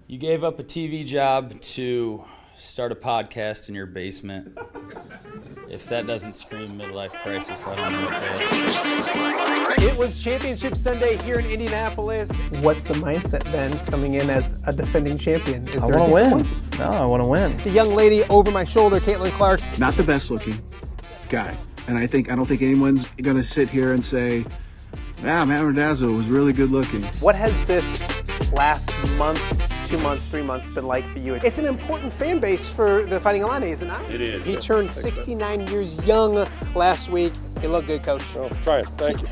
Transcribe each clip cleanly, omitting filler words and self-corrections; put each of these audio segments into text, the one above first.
You gave up a TV job to start a podcast in your basement. If that doesn't scream midlife crisis, I don't know what does. It was Championship Sunday here in Indianapolis. What's the mindset then coming in as a defending champion? I want to win. No, I want to win. The young lady over my shoulder, Caitlin Clark. Not the best looking guy. And I don't think anyone's going to sit here and say, Matt Randazzo was really good looking. What has this last month, 2 months, 3 months been like for you? It's an important fan base for the Fighting Illini, is it not? It is. He turned 69 years young last week. You look good, Coach. Oh, try it. Thank you.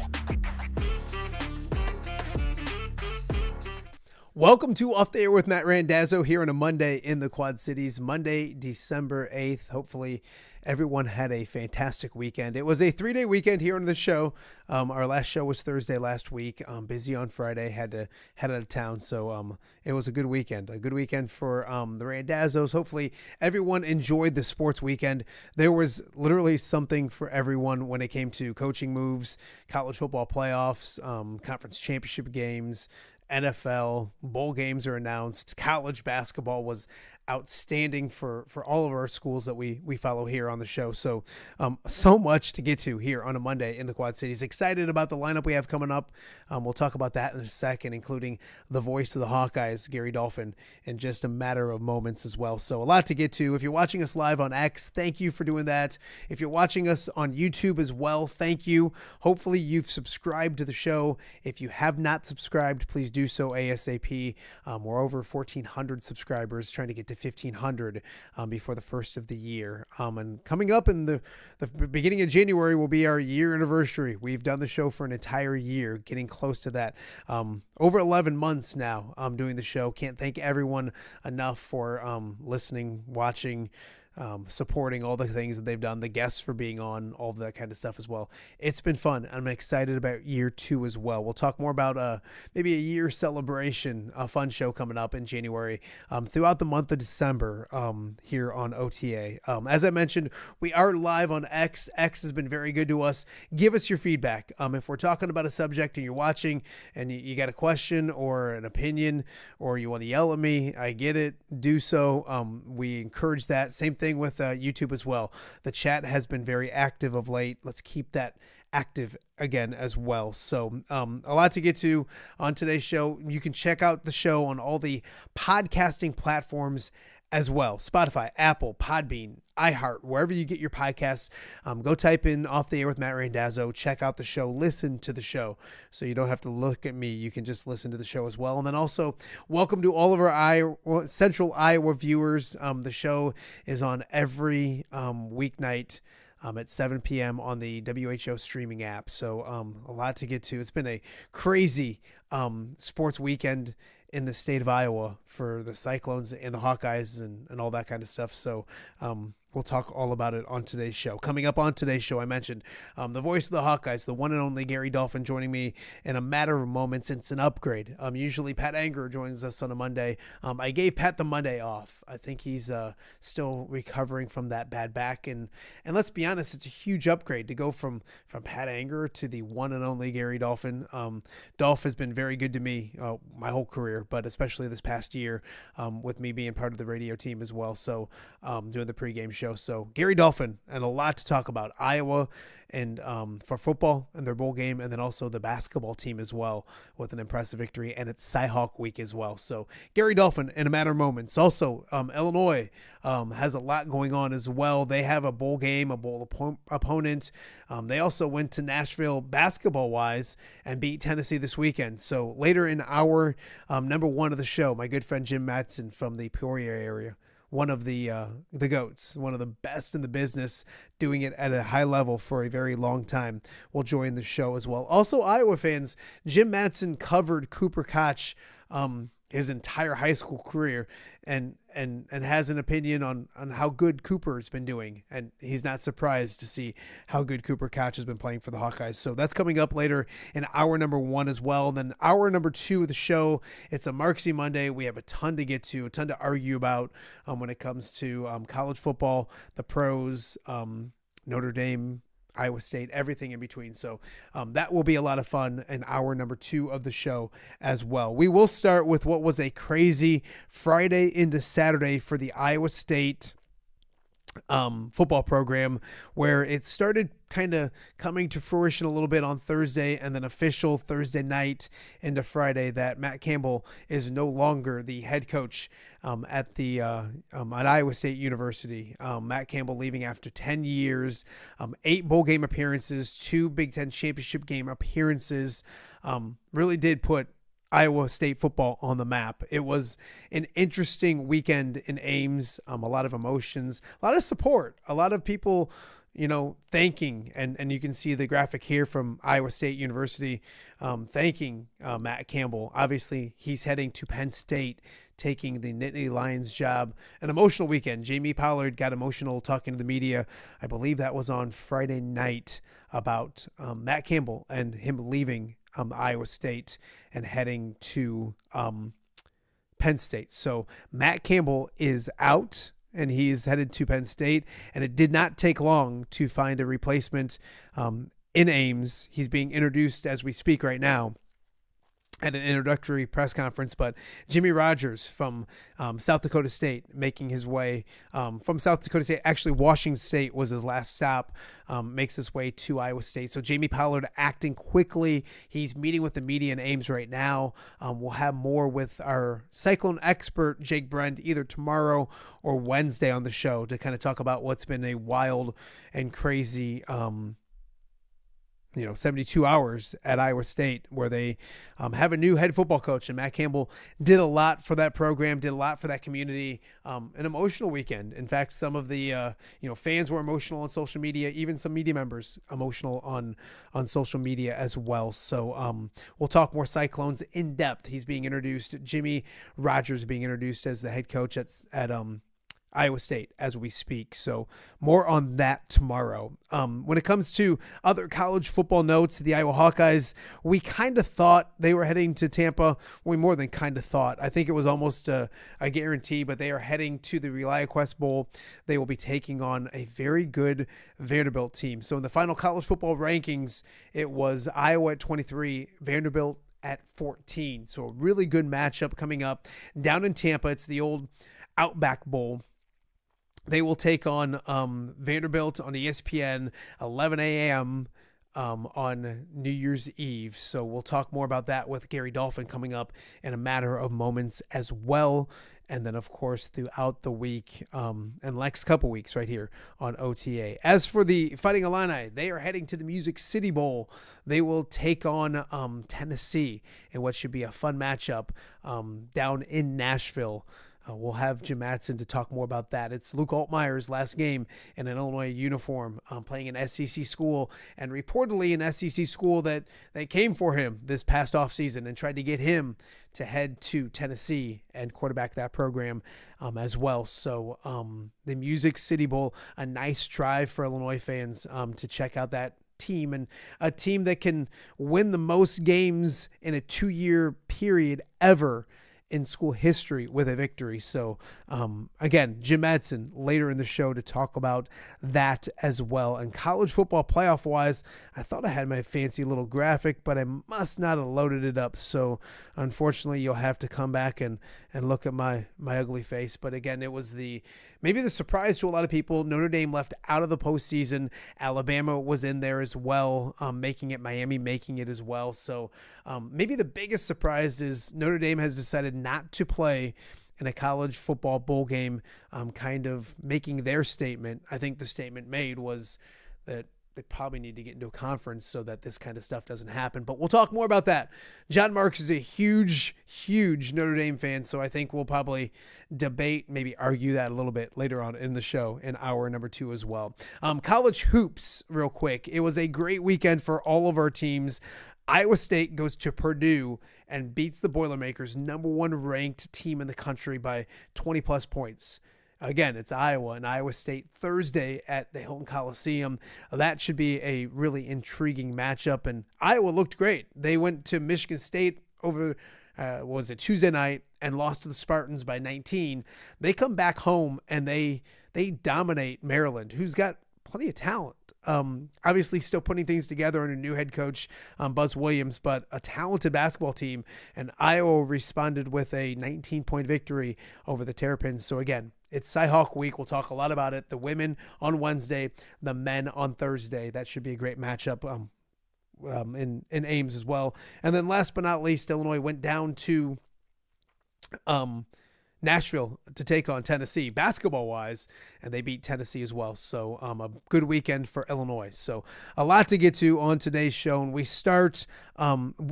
Welcome to Off the Air with Matt Randazzo here on a Monday in the Quad Cities, Monday, December 8th. Hopefully everyone had a fantastic weekend. It was a 3-day weekend here on the show. Our last show was Thursday last week. Busy on Friday, had to head out of town. So it was a good weekend for the Randazzos. Hopefully everyone enjoyed the sports weekend. There was literally something for everyone when it came to coaching moves, college football playoffs, conference championship games, NFL, bowl games are announced. College basketball was outstanding for all of our schools that we follow here on the show. So much to get to here on a Monday in the Quad Cities. Excited about the lineup we have coming up. We'll talk about that in a second, including the voice of the Hawkeyes, Gary Dolphin, in just a matter of moments as well. So a lot to get to. If you're watching us live on X, thank you for doing that. If you're watching us on YouTube as well, thank you. Hopefully you've subscribed to the show. If you have not subscribed, please do so ASAP. We're over 1,400 subscribers, trying to get to 1,500 before the first of the year. And coming up in the beginning of January will be our year anniversary. We've done the show for an entire year, getting close to that. Over 11 months now doing the show. Can't thank everyone enough for listening, watching, supporting all the things that they've done, the guests for being on, all of that kind of stuff as well. It's been fun. I'm excited about year 2 as well. We'll talk more about maybe a year celebration, a fun show coming up in January throughout the month of December here on OTA. As I mentioned, we are live on X. X has been very good to us. Give us your feedback. If we're talking about a subject and you're watching and you got a question or an opinion or you want to yell at me, I get it. Do so. We encourage that. Same thing with YouTube as well. The chat has been very active of late. Let's keep that active again as well. So a lot to get to on today's show. You can check out the show on all the podcasting platforms as well. Spotify, Apple, Podbean, iHeart, wherever you get your podcasts. Go type in Off the Air with Matt Randazzo. Check out the show. Listen to the show. So you don't have to look at me. You can just listen to the show as well. And then also, welcome to all of our Central Iowa viewers. The show is on every weeknight at 7 p.m. on the WHO streaming app. So a lot to get to. It's been a crazy sports weekend in the state of Iowa for the Cyclones and the Hawkeyes and all that kind of stuff. So we'll talk all about it on today's show. Coming up on today's show, I mentioned the voice of the Hawkeyes, the one and only Gary Dolphin, joining me in a matter of moments. It's an upgrade. Usually Pat Anger joins us on a Monday. I gave Pat the Monday off. I think he's still recovering from that bad back. And let's be honest, it's a huge upgrade to go from Pat Anger to the one and only Gary Dolphin. Dolph has been very good to me my whole career, but especially this past year with me being part of the radio team as well. So doing the pregame show. So Gary Dolphin, and a lot to talk about. Iowa and for football and their bowl game, and then also the basketball team as well with an impressive victory, and it's Cy-Hawk week as well. So Gary Dolphin in a matter of moments. Also Illinois has a lot going on as well. They have a bowl game, a bowl opponent. They also went to Nashville basketball wise and beat Tennessee this weekend. So later in our number 1 of the show, my good friend Jim Mattson from the Peoria area, one of the GOATs, one of the best in the business, doing it at a high level for a very long time, will join the show as well. Also, Iowa fans, Jim Mattson covered Cooper Koch his entire high school career and has an opinion on how good Cooper's been doing. And he's not surprised to see how good Cooper Koch has been playing for the Hawkeyes. So that's coming up later in hour number 1 as well. And then hour number 2 of the show, it's a Marxy Monday. We have a ton to get to, a ton to argue about when it comes to college football, the pros, Notre Dame, Iowa State, everything in between. So that will be a lot of fun in hour number 2 of the show as well. We will start with what was a crazy Friday into Saturday for the Iowa State football program, where it started kind of coming to fruition a little bit on Thursday, and then official Thursday night into Friday that Matt Campbell is no longer the head coach at Iowa State University. Matt Campbell leaving after 10 years, 8 bowl game appearances, 2 Big Ten championship game appearances. Really did put Iowa State football on the map. It was an interesting weekend in Ames. A lot of emotions, a lot of support, a lot of people, thanking, and you can see the graphic here from Iowa State University, thanking Matt Campbell. Obviously, he's heading to Penn State, taking the Nittany Lions job. An emotional weekend. Jamie Pollard got emotional talking to the media. I believe that was on Friday night about Matt Campbell and him leaving Iowa State and heading to Penn State. So Matt Campbell is out and he's headed to Penn State, and it did not take long to find a replacement in Ames. He's being introduced as we speak right now at an introductory press conference, but Jimmy Rogers from South Dakota State making his way from South Dakota State. Actually, Washington State was his last stop, makes his way to Iowa State. So Jamie Pollard acting quickly. He's meeting with the media in Ames right now. We'll have more with our Cyclone expert, Jake Brent, either tomorrow or Wednesday on the show to kind of talk about what's been a wild and crazy 72 hours at Iowa State, where they have a new head football coach, and Matt Campbell did a lot for that program, did a lot for that community. An emotional weekend. In fact, some of the fans were emotional on social media, even some media members emotional on social media as well. So we'll talk more Cyclones in depth. He's being introduced. Jimmy Rogers being introduced as the head coach at Iowa State as we speak. So more on that tomorrow. When it comes to other college football notes, the Iowa Hawkeyes, we kind of thought they were heading to Tampa. We more than kind of thought. I think it was almost a guarantee, but they are heading to the ReliaQuest Bowl. They will be taking on a very good Vanderbilt team. So in the final college football rankings, it was Iowa at 23, Vanderbilt at 14. So a really good matchup coming up down in Tampa. It's the old Outback Bowl. They will take on Vanderbilt on ESPN, 11 a.m. On New Year's Eve. So we'll talk more about that with Gary Dolphin coming up in a matter of moments as well. And then, of course, throughout the week and next couple weeks right here on OTA. As for the Fighting Illini, they are heading to the Music City Bowl. They will take on Tennessee in what should be a fun matchup down in Nashville. We'll have Jim Mattson to talk more about that. It's Luke Altmaier's last game in an Illinois uniform, playing an SEC school, and reportedly an SEC school that came for him this past offseason and tried to get him to head to Tennessee and quarterback that program as well. So the Music City Bowl, a nice drive for Illinois fans to check out that team, and a team that can win the most games in a 2-year period ever in school history with a victory. So again, Jim Mattson later in the show to talk about that as well. And college football playoff wise, I thought I had my fancy little graphic, but I must not have loaded it up. So unfortunately, you'll have to come back and look at my ugly face. But again, it was maybe the surprise to a lot of people. Notre Dame left out of the postseason. Alabama was in there as well, making it. Miami making it as well. So maybe the biggest surprise is Notre Dame has decided not to play in a college football bowl game, kind of making their statement. I think the statement made was that they probably need to get into a conference so that this kind of stuff doesn't happen. But we'll talk more about that. John Marx is a huge, huge Notre Dame fan, so I think we'll probably debate, maybe argue that a little bit later on in the show in hour number 2 as well. College hoops, real quick. It was a great weekend for all of our teams. Iowa State goes to Purdue and beats the Boilermakers, number 1 ranked team in the country, by 20-plus points. Again, it's Iowa and Iowa State Thursday at the Hilton Coliseum. That should be a really intriguing matchup, and Iowa looked great. They went to Michigan State over Tuesday night and lost to the Spartans by 19. They come back home and they dominate Maryland, who's got plenty of talent. Obviously still putting things together under new head coach, Buzz Williams, but a talented basketball team. And Iowa responded with a 19-point victory over the Terrapins. So again, it's Cyhawk week. We'll talk a lot about it. The women on Wednesday, the men on Thursday. That should be a great matchup in Ames as well. And then last but not least, Illinois went down to Nashville to take on Tennessee basketball-wise, and they beat Tennessee as well. So a good weekend for Illinois. So a lot to get to on today's show, and we start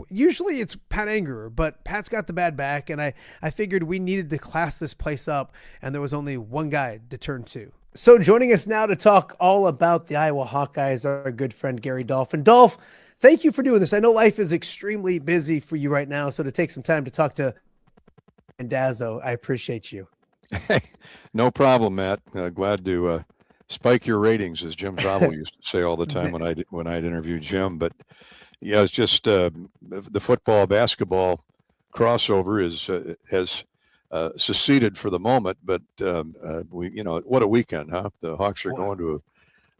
usually it's Pat Angerer, but Pat's got the bad back, and I figured we needed to class this place up, and there was only one guy to turn to. So joining us now to talk all about the Iowa Hawkeyes, our good friend Gary Dolphin. Dolph, thank you for doing this. I know life is extremely busy for you right now, so to take some time to talk to Randazzo, I appreciate you. Hey, no problem, Matt. Glad to spike your ratings, as Jim Travel used to say all the time when I'd interview Jim. But yeah, it's just the football basketball crossover has seceded for the moment. But what a weekend, huh? The Hawks are going to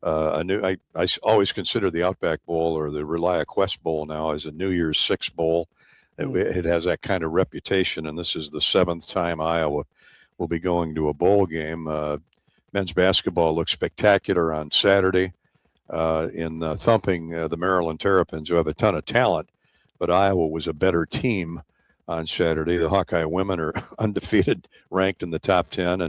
a new. I always consider the Outback Bowl or the Relia Quest Bowl now as a New Year's Six Bowl. It has that kind of reputation, and this is the 7th time Iowa will be going to a bowl game. Men's basketball looks spectacular on Saturday in thumping the Maryland Terrapins, who have a ton of talent, but Iowa was a better team on Saturday. The Hawkeye women are undefeated, ranked in the top 10,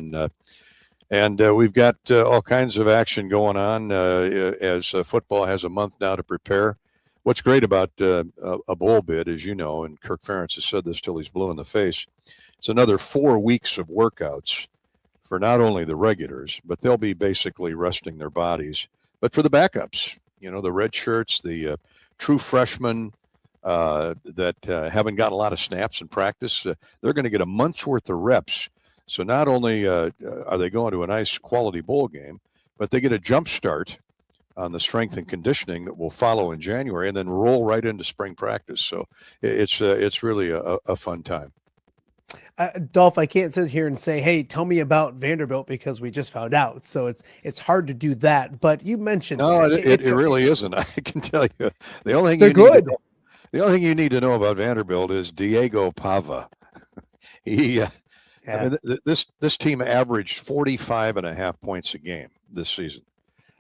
and we've got all kinds of action going on as football has a month now to prepare. What's great about a bowl bid, as you know, and Kirk Ferentz has said this till he's blue in the face, it's another 4 weeks of workouts for not only the regulars, but they'll be basically resting their bodies, but for the backups, the red shirts, the true freshmen that haven't got a lot of snaps in practice, they're going to get a month's worth of reps. So not only are they going to a nice quality bowl game, but they get a jump start on the strength and conditioning that will follow in January and then roll right into spring practice. So it's really a fun time. Dolph, I can't sit here and say, hey, tell me about Vanderbilt because we just found out. So it's hard to do that. But you mentioned it really isn't. I can tell you the only thing the only thing you need to know about Vanderbilt is Diego Pava. This team averaged 45.5 points a game this season.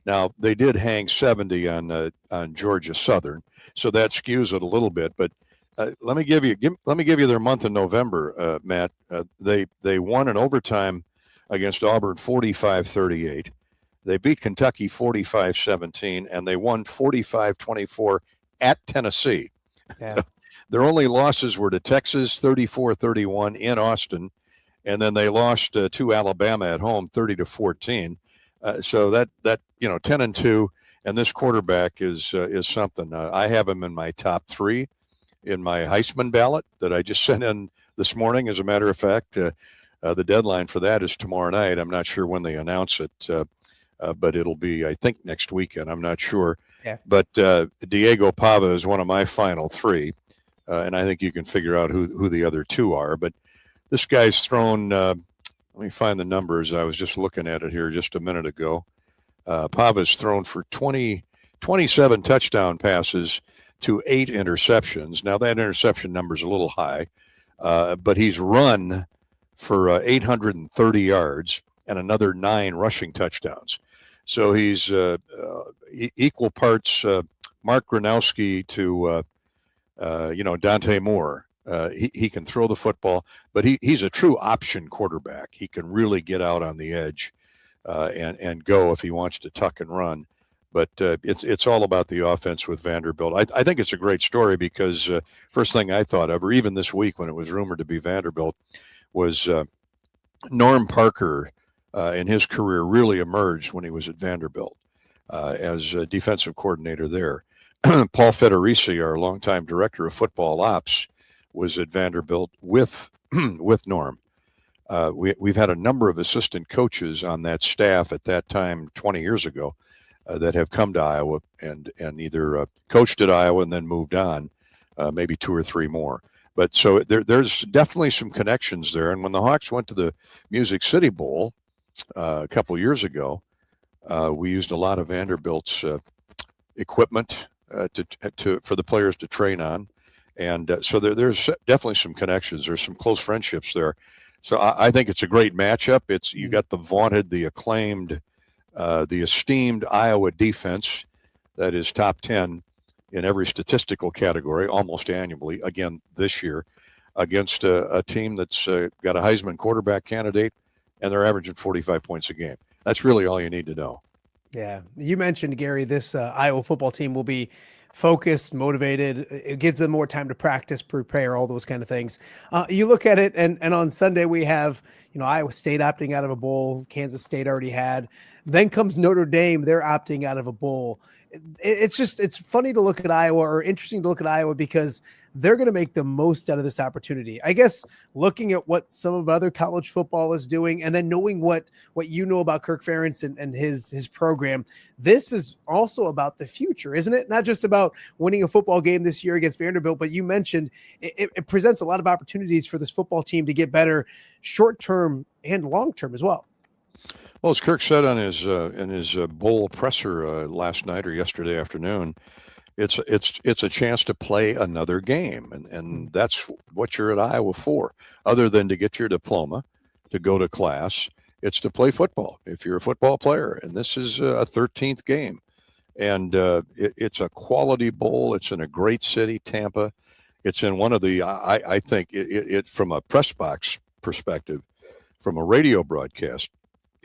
Now, they did hang 70 on Georgia Southern, so that skews it a little bit. But let me give you their month in November, Matt. They won in overtime against Auburn 45-38. They beat Kentucky 45-17, and they won 45-24 at Tennessee. Yeah. Their only losses were to Texas 34-31 in Austin, and then they lost to Alabama at home 30-14. So that 10-2, and this quarterback is something. I have him in my top 3 in my Heisman ballot that I just sent in this morning. As a matter of fact, the deadline for that is tomorrow night. I'm not sure when they announce it, but it'll be, I think, next weekend. I'm not sure. Yeah. But Diego Pava is one of my final 3, and I think you can figure out who the other 2 are. But this guy's thrown. Let me find the numbers. I was just looking at it here just a minute ago. Pava's thrown for 27 touchdown passes to 8 interceptions. Now, that interception number is a little high, but he's run for 830 yards and another 9 rushing touchdowns. So he's equal parts Mark Gronowski to, Dante Moore. He can throw the football, but he's a true option quarterback. He can really get out on the edge and go if he wants to tuck and run. But it's all about the offense with Vanderbilt. I think it's a great story because first thing I thought of, or even this week when it was rumored to be Vanderbilt, was Norm Parker in his career really emerged when he was at Vanderbilt as a defensive coordinator there. Paul Federici, our longtime director of football ops, was at Vanderbilt with Norm. We've had a number of assistant coaches on that staff at that time 20 years ago that have come to Iowa and either coached at Iowa and then moved on, maybe 2 or 3 more. But so there's definitely some connections there. And when the Hawks went to the Music City Bowl a couple years ago, we used a lot of Vanderbilt's equipment for the players to train on. And so there's definitely some connections. There's some close friendships there. So I think it's a great matchup. You got the vaunted, the acclaimed, the esteemed Iowa defense that is top 10 in every statistical category almost annually, again this year, against a team that's got a Heisman quarterback candidate, and they're averaging 45 points a game. That's really all you need to know. Yeah. You mentioned, Gary, this Iowa football team will be focused, motivated. It gives them more time to practice, prepare, all those kind of things. You look at it, and on Sunday we have, Iowa State opting out of a bowl. Kansas State already had. Then comes Notre Dame. They're opting out of a bowl. It's funny to look at Iowa, or interesting to look at Iowa, because they're going to make the most out of this opportunity. I guess looking at what some of other college football is doing, and then knowing what you know about Kirk Ferentz and his program, this is also about the future, isn't it? Not just about winning a football game this year against Vanderbilt, but you mentioned it presents a lot of opportunities for this football team to get better short-term and long-term as well. Well, as Kirk said on his in his bowl presser last night or yesterday afternoon, it's a chance to play another game, and that's what you're at Iowa for. Other than to get your diploma, to go to class, it's to play football if you're a football player. And this is a 13th game, and it's a quality bowl. It's in a great city, Tampa. It's in one of the I think it from a press box perspective, from a radio broadcast.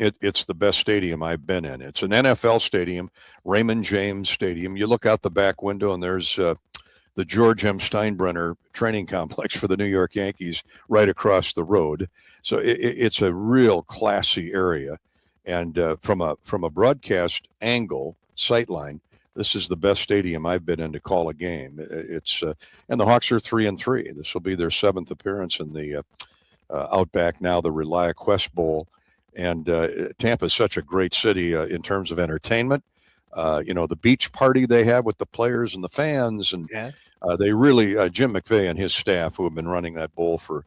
It's the best stadium I've been in. It's an NFL stadium, Raymond James Stadium. You look out the back window, and there's the George M. Steinbrenner training complex for the New York Yankees right across the road. So it's a real classy area. And from a broadcast angle, sightline, this is the best stadium I've been in to call a game. And the Hawks are 3-3. This will be their 7th appearance in the Outback, now the ReliaQuest Bowl. And Tampa is such a great city in terms of entertainment. The beach party they have with the players and the fans. And they really, Jim McVay and his staff, who have been running that bowl for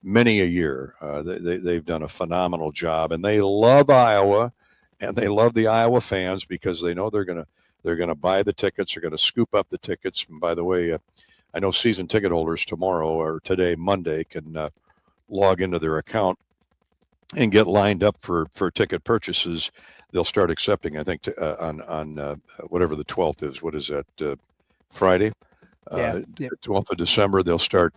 many a year, they've done a phenomenal job. And they love Iowa, and they love the Iowa fans, because they know they're gonna buy the tickets. They're going to scoop up the tickets. And by the way, I know season ticket holders tomorrow or today, Monday, can log into their account and get lined up for ticket purchases. They'll start accepting, I think, on whatever the 12th is. What is that, Friday? 12th of December, they'll start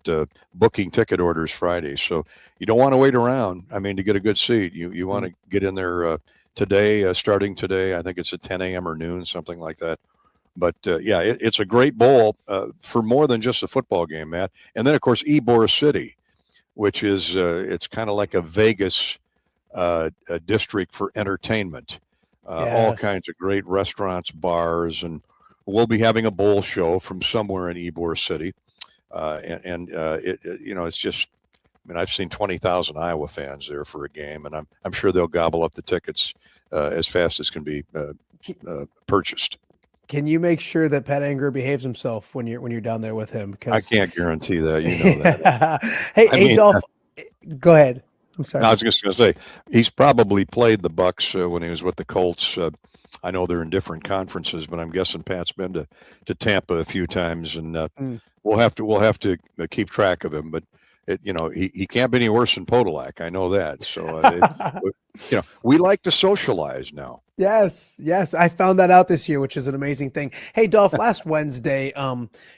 booking ticket orders Friday. So you don't want to wait around, to get a good seat. You want to get in there today, starting today. I think it's at 10 a.m. or noon, something like that. But, it's a great bowl for more than just a football game, Matt. And then, of course, Ybor City, which is it's kind of like a Vegas a district for entertainment. All kinds of great restaurants, bars, and we'll be having a bowl show from somewhere in Ybor City. It's just, I've seen 20,000 Iowa fans there for a game, and I'm sure they'll gobble up the tickets as fast as can be purchased. Can you make sure that Pat Anger behaves himself when you're down there with him? I can't guarantee that. You know that. Hey, Dolph, go ahead. I'm sorry. I was just going to say, he's probably played the Bucks when he was with the Colts. I know they're in different conferences, but I'm guessing Pat's been to Tampa a few times, and we'll have to keep track of him. But he can't be any worse than Podolak. I know that. So we like to socialize now. Yes. I found that out this year, which is an amazing thing. Hey, Dolph, last Wednesday,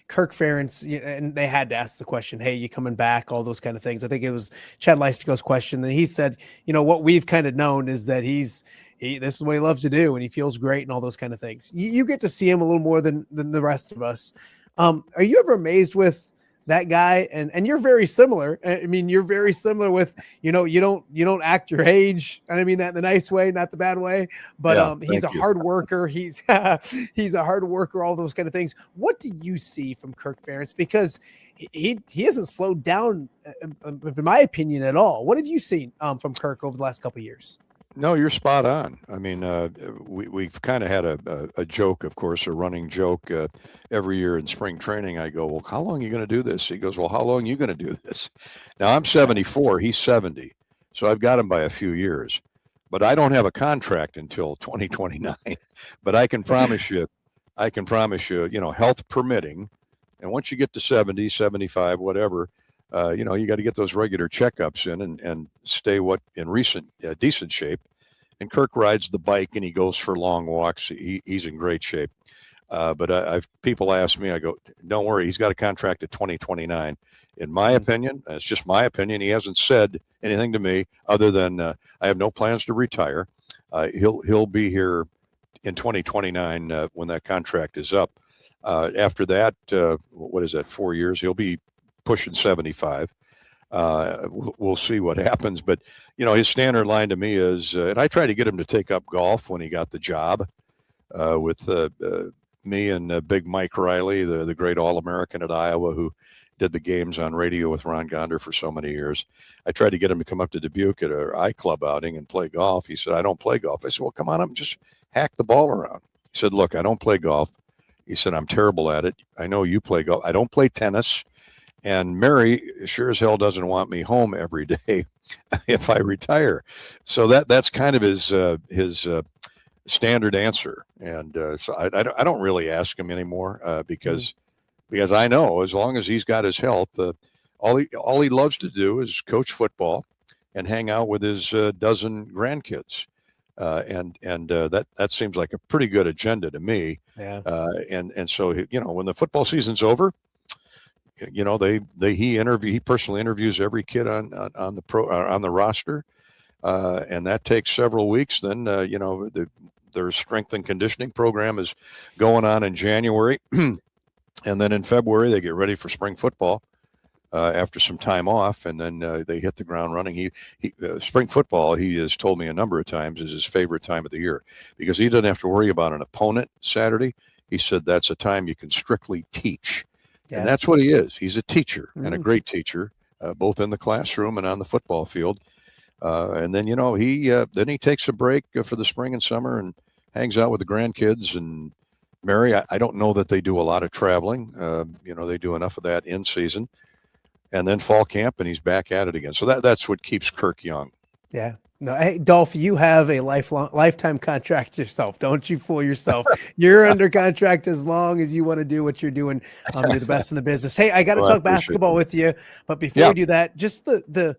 Kirk Ferentz, and they had to ask the question, hey, you coming back, all those kind of things. I think it was Chad Leistigo's question. And he said, what we've kind of known is that this is what he loves to do, and he feels great and all those kind of things. You get to see him a little more than the rest of us. Are you ever amazed with that guy? And you're very similar. You're very similar with, you don't act your age. And I mean that in the nice way, not the bad way, but he's a hard worker. He's a hard worker, all those kind of things. What do you see from Kirk Ferentz? Because he hasn't slowed down, in my opinion, at all. What have you seen from Kirk over the last couple of years? No, you're spot on. We've kind of had a joke, of course, a running joke every year in spring training. I go, well, how long are you going to do this? He goes, well, how long are you going to do this? Now, I'm 74. He's 70. So I've got him by a few years. But I don't have a contract until 2029. But I can promise you, I can promise you, health permitting, and once you get to 70, 75, whatever, you got to get those regular checkups in and stay in decent shape. And Kirk rides the bike and he goes for long walks. He's in great shape. But people ask me, I go, don't worry, he's got a contract at 2029. In my opinion, it's just my opinion. He hasn't said anything to me other than I have no plans to retire. He'll be here in 2029 when that contract is up. After that, what is that? 4 years? He'll be pushing 75. We'll see what happens. But his standard line to me is, and I tried to get him to take up golf when he got the job with me and Big Mike Riley, the great All-American at Iowa, who did the games on radio with Ron Gonder for so many years. I tried to get him to come up to Dubuque at our iClub outing and play golf. He said, I don't play golf. I said, well, come on up and just hack the ball around. He said, look, I don't play golf. He said, I'm terrible at it. I know you play golf. I don't play tennis. And Mary sure as hell doesn't want me home every day if I retire. So that's kind of his standard answer. And so I don't really ask him anymore because I know as long as he's got his health, all he loves to do is coach football and hang out with his dozen grandkids. And that seems like a pretty good agenda to me. Yeah. And so, when the football season's over, he personally interviews every kid on the roster. And that takes several weeks. Then, their strength and conditioning program is going on in January. And then in February, they get ready for spring football after some time off, and then they hit the ground running. Spring football, he has told me a number of times, is his favorite time of the year because he doesn't have to worry about an opponent Saturday. He said that's a time you can strictly teach. Yeah. And that's what he is. He's a teacher and a great teacher, both in the classroom and on the football field. And then, he takes a break for the spring and summer and hangs out with the grandkids and Mary. I don't know that they do a lot of traveling. They do enough of that in season, and then fall camp, and he's back at it again. So that's what keeps Kirk young. Yeah. No, hey, Dolph, you have a lifetime contract yourself. Don't you fool yourself. You're under contract as long as you want to do what you're doing. You're the best in the business. Hey, I got to talk basketball with you, but before we do that, just the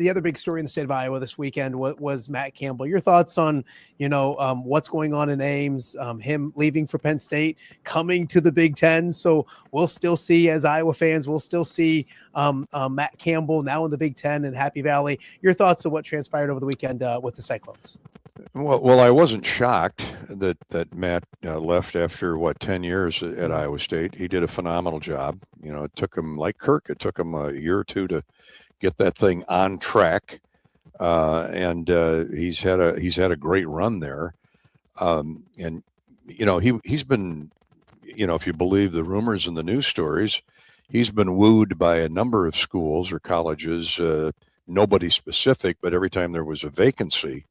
other big story in the state of Iowa this weekend was Matt Campbell. Your thoughts on, what's going on in Ames, him leaving for Penn State, coming to the Big Ten. So we'll still see, as Iowa fans, Matt Campbell now in the Big Ten and Happy Valley. Your thoughts on what transpired over the weekend with the Cyclones? Well, I wasn't shocked that Matt left after 10 years at Iowa State. He did a phenomenal job. It took him, like Kirk, a year or two to get that thing on track, and he's had a great run there. And he's been, if you believe the rumors and the news stories, he's been wooed by a number of schools or colleges, nobody specific, but every time there was a vacancy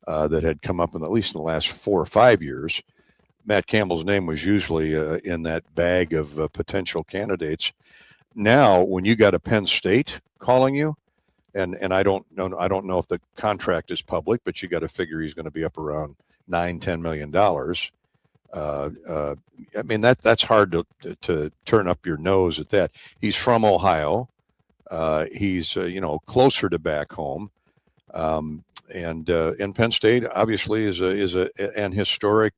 that had come up at least in the last 4 or 5 years, Matt Campbell's name was usually in that bag of potential candidates. Now, when you got a Penn State calling you, and I don't know if the contract is public, but you got to figure he's going to be up around $9-10 million. I mean that's hard to turn up your nose at that. He's from Ohio. He's closer to back home, and Penn State obviously is an historic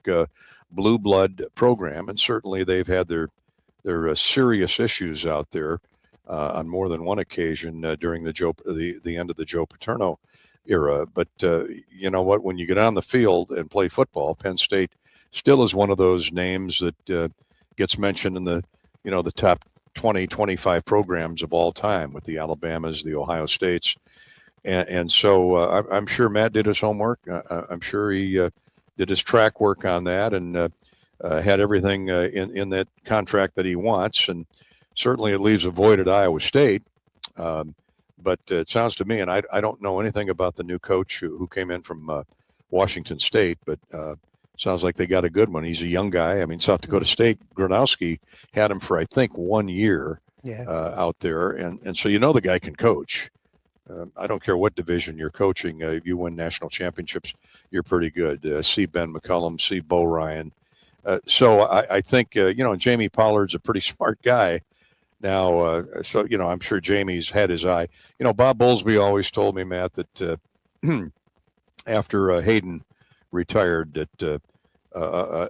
blue blood program, and certainly they've had their serious issues out there on more than one occasion during the end of the Joe Paterno era. But you know what? When you get on the field and play football, Penn State still is one of those names that gets mentioned in the top 20, 25 programs of all time with the Alabamas, the Ohio States. And so I'm sure Matt did his homework. I'm sure he did his track work on that and had everything in that contract that he wants. And certainly it leaves a void at Iowa State. But it sounds to me, and I don't know anything about the new coach who came in from Washington State, but sounds like they got a good one. He's a young guy. I mean, South Dakota State, Gronowski had him for, I think, 1 year out there. And so the guy can coach. I don't care what division you're coaching. If you win national championships, you're pretty good. See Ben McCollum, see Bo Ryan. So I think, Jamie Pollard's a pretty smart guy. Now, I'm sure Jamie's had his eye. Bob Bowlesby always told me, Matt, that after Hayden retired, that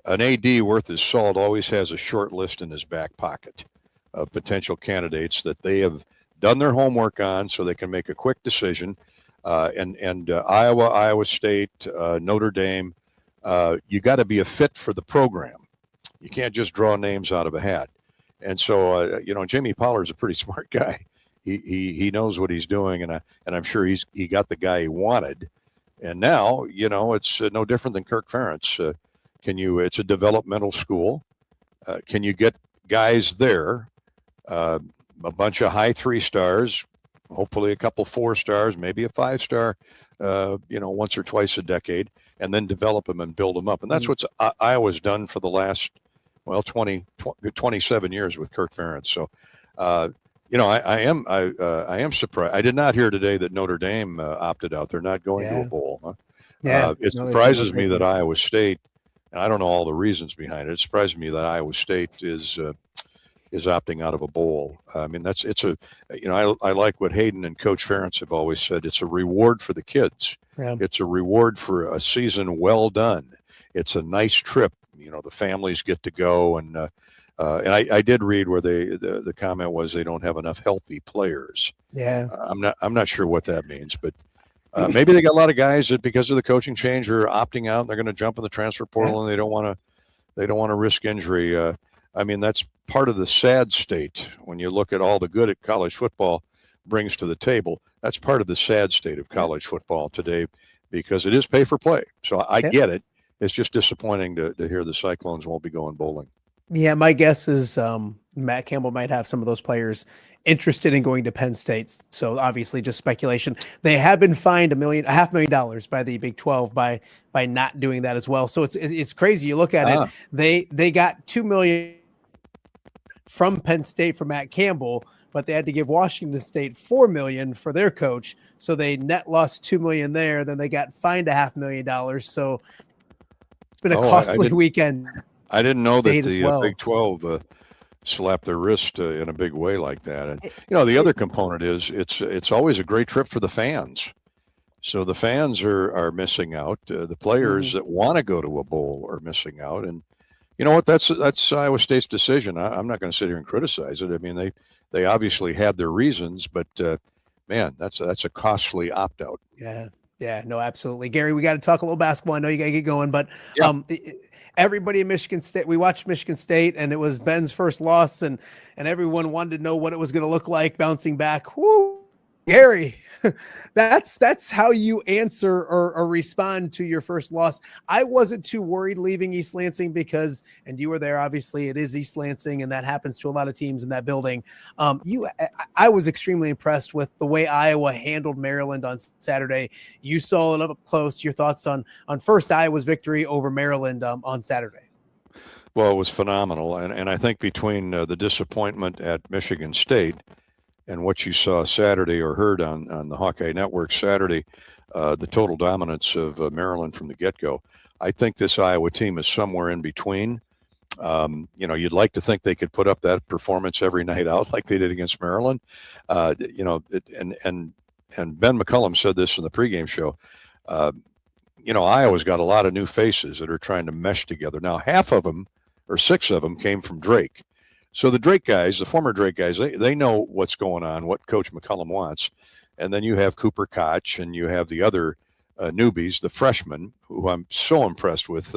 an AD worth his salt always has a short list in his back pocket of potential candidates that they have done their homework on so they can make a quick decision. And Iowa, Iowa State, Notre Dame, you got to be a fit for the program. You can't just draw names out of a hat. And so, Jamie Pollard's a pretty smart guy. He knows what he's doing, and I'm sure he got the guy he wanted. And now, it's no different than Kirk Ferentz. It's a developmental school. Can you get guys there? A bunch of high 3 stars, hopefully a couple 4 stars, maybe a 5-star, once or twice a decade, and then develop them and build them up. And that's what Iowa's done for the last, 27 years with Kirk Ferentz. So, I am surprised. I did not hear today that Notre Dame opted out. They're not going to a bowl. Huh? Yeah. It surprises me that Iowa State, and I don't know all the reasons behind it. It surprises me that Iowa State is opting out of a bowl. I mean, I like what Hayden and Coach Ferentz have always said. It's a reward for the kids. Yeah. It's a reward for a season well done. It's a nice trip. The families get to go, and I did read where the comment was they don't have enough healthy players. Yeah. I'm not sure what that means, but maybe they got a lot of guys that because of the coaching change are opting out and they're going to jump in the transfer portal and they don't want to risk injury. I mean, that's part of the sad state when you look at all the good at college football brings to the table. That's part of the sad state of college football today because it is pay for play. So I get it. It's just disappointing to hear the Cyclones won't be going bowling. Yeah, my guess is Matt Campbell might have some of those players interested in going to Penn State. So obviously just speculation. They have been fined $500,000 by the Big 12 by not doing that as well. So it's crazy. You look at it, they got $2 million from Penn State for Matt Campbell, but they had to give Washington State $4 million for their coach. So they net lost $2 million there. Then they got fined $500,000. So it's been a costly weekend. I didn't know that the Big 12 slapped their wrist in a big way like that. And the other component is it's always a great trip for the fans. So the fans are missing out. The players that want to go to a bowl are missing out. And you know what? That's Iowa State's decision. I'm not going to sit here and criticize it. I mean, they obviously had their reasons, but man, that's a costly opt out. Yeah, no, absolutely. Gary, we got to talk a little basketball. I know you got to get going, but everybody in Michigan State, we watched Michigan State, and it was Ben's first loss, and everyone wanted to know what it was going to look like bouncing back. Woo, Gary, that's how you answer or respond to your first loss. I wasn't too worried leaving East Lansing because, and you were there, obviously it is East Lansing, and that happens to a lot of teams in that building. I was extremely impressed with the way Iowa handled Maryland on Saturday. You saw it up close. Your thoughts on first Iowa's victory over Maryland on Saturday? Well, it was phenomenal. And I think between the disappointment at Michigan State and what you saw Saturday or heard on the Hawkeye Network Saturday, the total dominance of Maryland from the get-go, I think this Iowa team is somewhere in between. You'd like to think they could put up that performance every night out like they did against Maryland. And Ben McCollum said this in the pregame show. Iowa's got a lot of new faces that are trying to mesh together. Now, half of them or 6 of them came from Drake. So the Drake guys, the former Drake guys, they know what's going on, what Coach McCollum wants. And then you have Cooper Koch and you have the other newbies, the freshmen, who I'm so impressed with,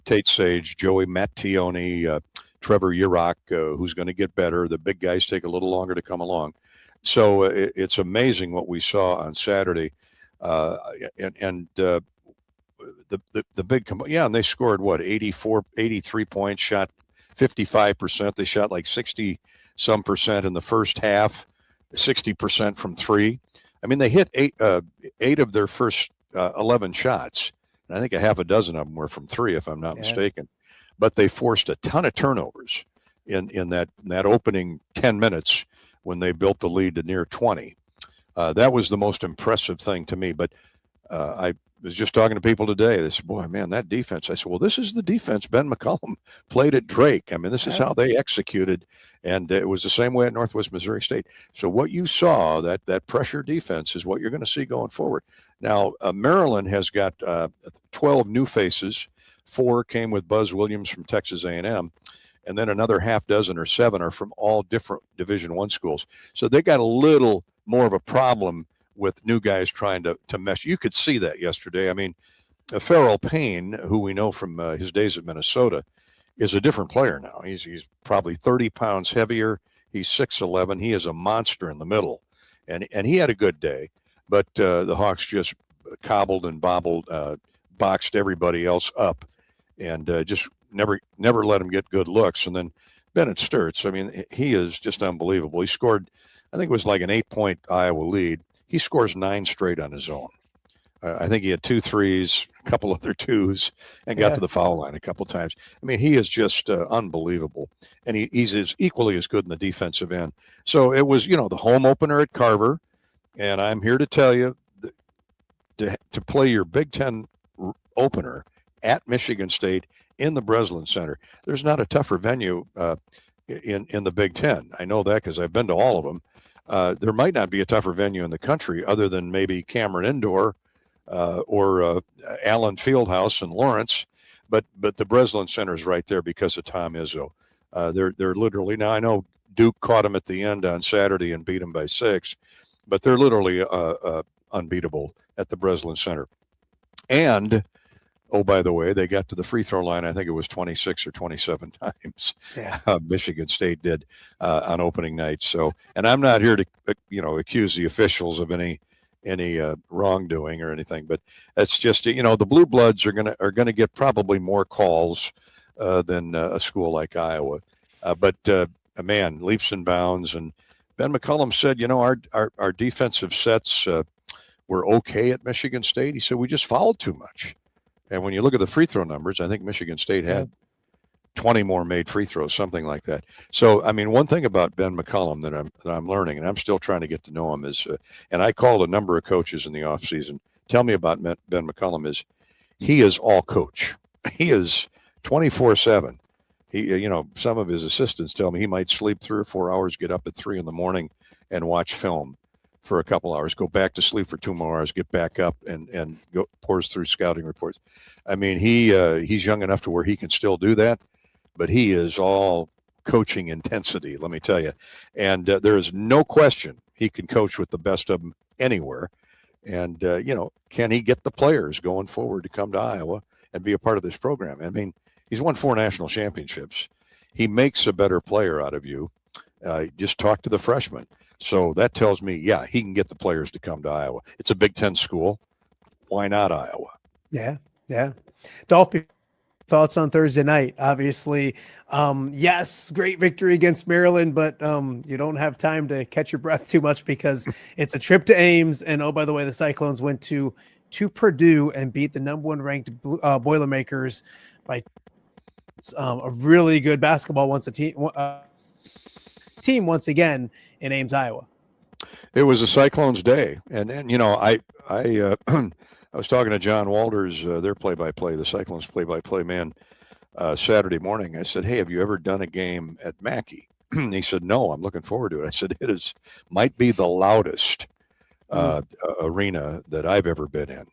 Tate Sage, Joey Mattione, Trevor Urach, who's going to get better. The big guys take a little longer to come along. So it's amazing what we saw on Saturday. And the big, and they scored, 83 points, shot 55%. They shot like 60% in the first half, 60% from 3. I mean, they hit eight of their first 11 shots. And I think a half a dozen of them were from 3, if I'm not mistaken. But they forced a ton of turnovers in that opening 10 minutes when they built the lead to near 20. That was the most impressive thing to me. But I was just talking to people today. They said, boy, man, that defense. I said, well, this is the defense Ben McCollum played at Drake. I mean, this is how they executed. And it was the same way at Northwest Missouri State. So what you saw, that pressure defense, is what you're going to see going forward. Now, Maryland has got 12 new faces. 4 came with Buzz Williams from Texas A&M. And then another half dozen or 7 are from all different Division I schools. So they got a little more of a problem with new guys trying to mesh. You could see that yesterday. I mean, Farrell Payne, who we know from his days at Minnesota, is a different player now. He's probably 30 pounds heavier. He's 6'11". He is a monster in the middle. And he had a good day. But the Hawks just cobbled and bobbled, boxed everybody else up, and just never let him get good looks. And then Bennett Sturtz, I mean, he is just unbelievable. He scored, I think it was like an 8-point Iowa lead. He scores 9 straight on his own. I think he had 2 threes, a couple other 2s, and got to the foul line a couple times. I mean, he is just unbelievable. And he's equally as good in the defensive end. So it was, the home opener at Carver. And I'm here to tell you that to play your Big Ten opener at Michigan State in the Breslin Center, there's not a tougher venue in the Big Ten. I know that because I've been to all of them. There might not be a tougher venue in the country other than maybe Cameron Indoor or Allen Fieldhouse in Lawrence, but the Breslin Center is right there because of Tom Izzo. They're literally, now I know Duke caught them at the end on Saturday and beat them by 6, but they're literally unbeatable at the Breslin Center. And oh, by the way, they got to the free throw line, I think it was 26 or 27 times. Yeah. Michigan State did on opening night. So, and I'm not here to, accuse the officials of any wrongdoing or anything, but that's just, the Blue Bloods are gonna get probably more calls than a school like Iowa. But man, leaps and bounds. And Ben McCollum said, our defensive sets were okay at Michigan State. He said, we just fouled too much. And when you look at the free throw numbers, I think Michigan State had 20 more made free throws, something like that. So, I mean, one thing about Ben McCollum that I'm learning, and I'm still trying to get to know him, is, and I called a number of coaches in the offseason. Tell me about Ben McCollum is he is all coach. He is 24/7. He, some of his assistants tell me he might sleep 3 or 4 hours, get up at 3 in the morning and watch film for a couple hours, go back to sleep for 2 more hours, get back up and go pours through scouting reports. I mean, he's young enough to where he can still do that, but he is all coaching intensity, let me tell you. And there is no question he can coach with the best of them anywhere. And, can he get the players going forward to come to Iowa and be a part of this program? I mean, he's won 4 national championships. He makes a better player out of you. Just talk to the freshmen. So that tells me, he can get the players to come to Iowa. It's a Big Ten school. Why not Iowa? Yeah. Dolph, thoughts on Thursday night? Obviously, yes, great victory against Maryland, but you don't have time to catch your breath too much because it's a trip to Ames. And oh, by the way, the Cyclones went to Purdue and beat the number 1 ranked Boilermakers by a really good basketball team once again in Ames, Iowa. It was a Cyclones day, and I I was talking to John Walters, their play-by-play, the Cyclones play-by-play man, Saturday morning. I said, "Hey, have you ever done a game at Mackey?" He said, "No, I'm looking forward to it." I said, "It might be the loudest arena that I've ever been in,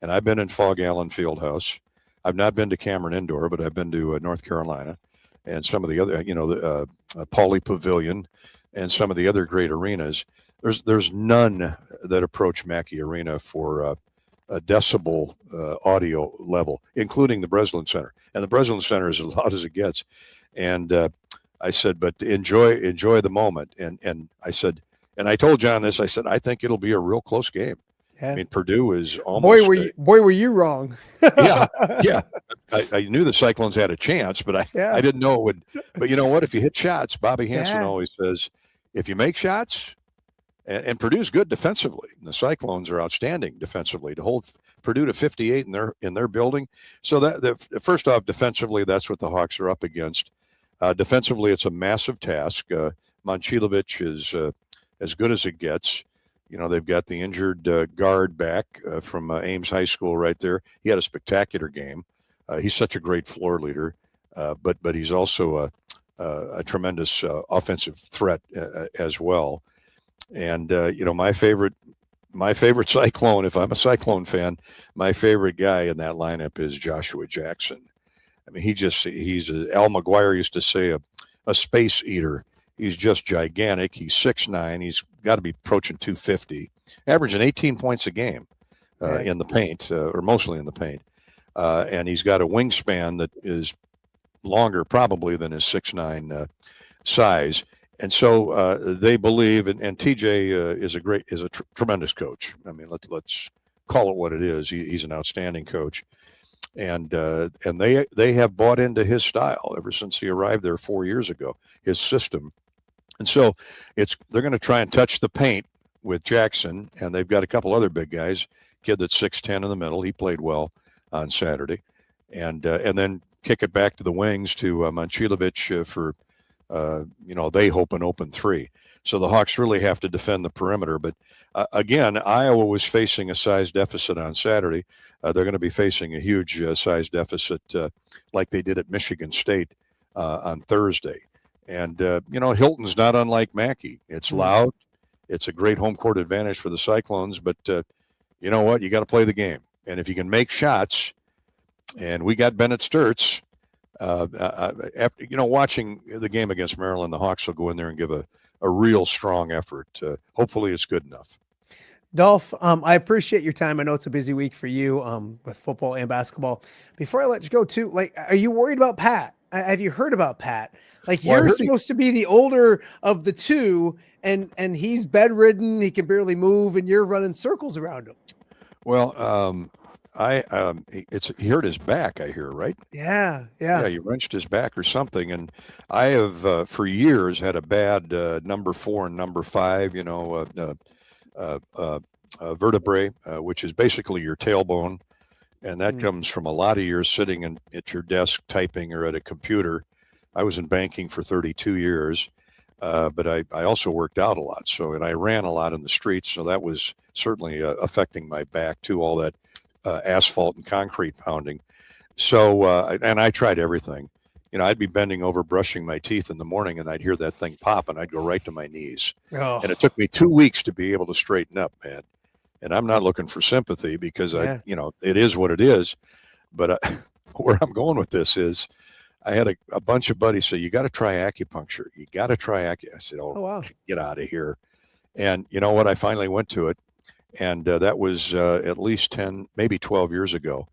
and I've been in Fog Allen Fieldhouse. I've not been to Cameron Indoor, but I've been to North Carolina and some of the other, the Pauley Pavilion." And some of the other great arenas, there's none that approach Mackey Arena for a decibel audio level, including the Breslin Center. And the Breslin Center is as loud as it gets. And I said, but enjoy the moment. And I said, and I told John this. I said, I think it'll be a real close game. Yeah. I mean, Purdue is almost. Boy, were you wrong? Yeah. I knew the Cyclones had a chance, but I didn't know it would. But you know what? If you hit shots, Bobby Hansen always says, if you make shots, and Purdue's good defensively. The Cyclones are outstanding defensively. To hold Purdue to 58 in their building. So that first off, defensively, that's what the Hawks are up against. Defensively, it's a massive task. Momcilovic is as good as it gets. They've got the injured guard back from Ames High School right there. He had a spectacular game. He's such a great floor leader, but he's also a tremendous offensive threat as well. And my favorite Cyclone, if I'm a Cyclone fan, my favorite guy in that lineup is Joshua Jackson. I mean, Al McGuire used to say a space eater. He's just gigantic. He's 6'9". He's got to be approaching 250, averaging 18 points a game in the paint, or mostly in the paint. And he's got a wingspan that is longer probably than his 6'9" size. And so they believe, and TJ is a tremendous coach. I mean, let's call it what it is. He's an outstanding coach. And they have bought into his style ever since he arrived there 4 years ago, his system. And so they're going to try and touch the paint with Jackson, and they've got a couple other big guys. Kid that's 6'10" in the middle, he played well on Saturday, and then kick it back to the wings to Momcilovic for they hope an open three. So the Hawks really have to defend the perimeter. But again, Iowa was facing a size deficit on Saturday. They're going to be facing a huge size deficit like they did at Michigan State on Thursday. And, Hilton's not unlike Mackey. It's loud. It's a great home court advantage for the Cyclones. But you know what? You got to play the game. And if you can make shots, and we got Bennett Sturtz, after watching the game against Maryland, the Hawks will go in there and give a real strong effort. Hopefully it's good enough. Dolph, I appreciate your time. I know it's a busy week for you with football and basketball. Before I let you go, too, are you worried about Pat? Have you heard about Pat? You're supposed to be the older of the two, and he's bedridden. He can barely move, and you're running circles around him. Well, he hurt his back, I hear, right? Yeah. He wrenched his back or something, and I have for years had a bad number 4 and number 5, vertebrae, which is basically your tailbone, and that comes from a lot of years sitting at your desk typing or at a computer. I was in banking for 32 years, but I also worked out a lot, and I ran a lot in the streets, so that was certainly affecting my back too, all that asphalt and concrete pounding. So, and I tried everything. I'd be bending over, brushing my teeth in the morning, and I'd hear that thing pop, and I'd go right to my knees. Oh. And it took me 2 weeks to be able to straighten up, man. And I'm not looking for sympathy because it is what it is. But where I'm going with this is, I had a bunch of buddies say, you got to try acupuncture. You got to try acupuncture. I said, oh wow. Get out of here. And you know what? I finally went to it. And that was at least 10, maybe 12 years ago.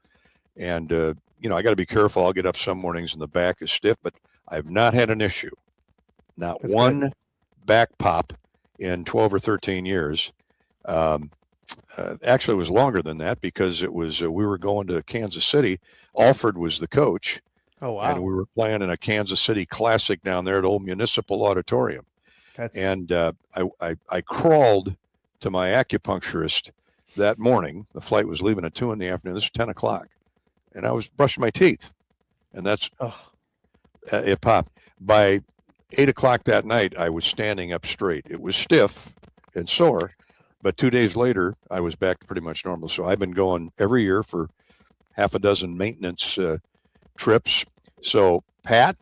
And, I got to be careful. I'll get up some mornings and the back is stiff, but I've not had an issue. Not That's one good. Back pop in 12 or 13 years. Actually, it was longer than that because it was we were going to Kansas City. Alford was the coach. Oh, wow. And we were playing in a Kansas City Classic down there at Old Municipal Auditorium. And I crawled to my acupuncturist that morning. The flight was leaving at 2 in the afternoon. This was 10 o'clock. And I was brushing my teeth. And that's it popped. By 8 o'clock that night, I was standing up straight. It was stiff and sore. But 2 days later, I was back to pretty much normal. So I've been going every year for half a dozen maintenance trips. So, Pat,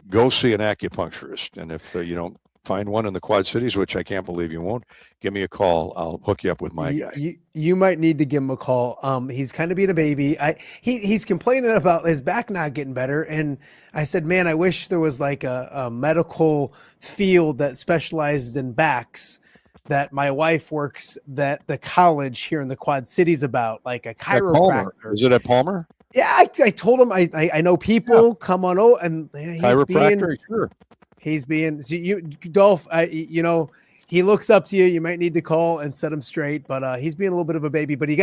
go see an acupuncturist. And if you don't find one in the Quad Cities, which I can't believe you won't, give me a call. I'll hook you up with my guy. You might need to give him a call. He's kind of being a baby. He's complaining about his back not getting better. And I said, man, I wish there was a medical field that specialized in backs that my wife works that the college here in the Quad Cities about, like a chiropractor. Is it at Palmer? Yeah, I told him I know people come on and chiropractor, sure. He's being Dolph. He looks up to you. You might need to call and set him straight, but he's being a little bit of a baby. But we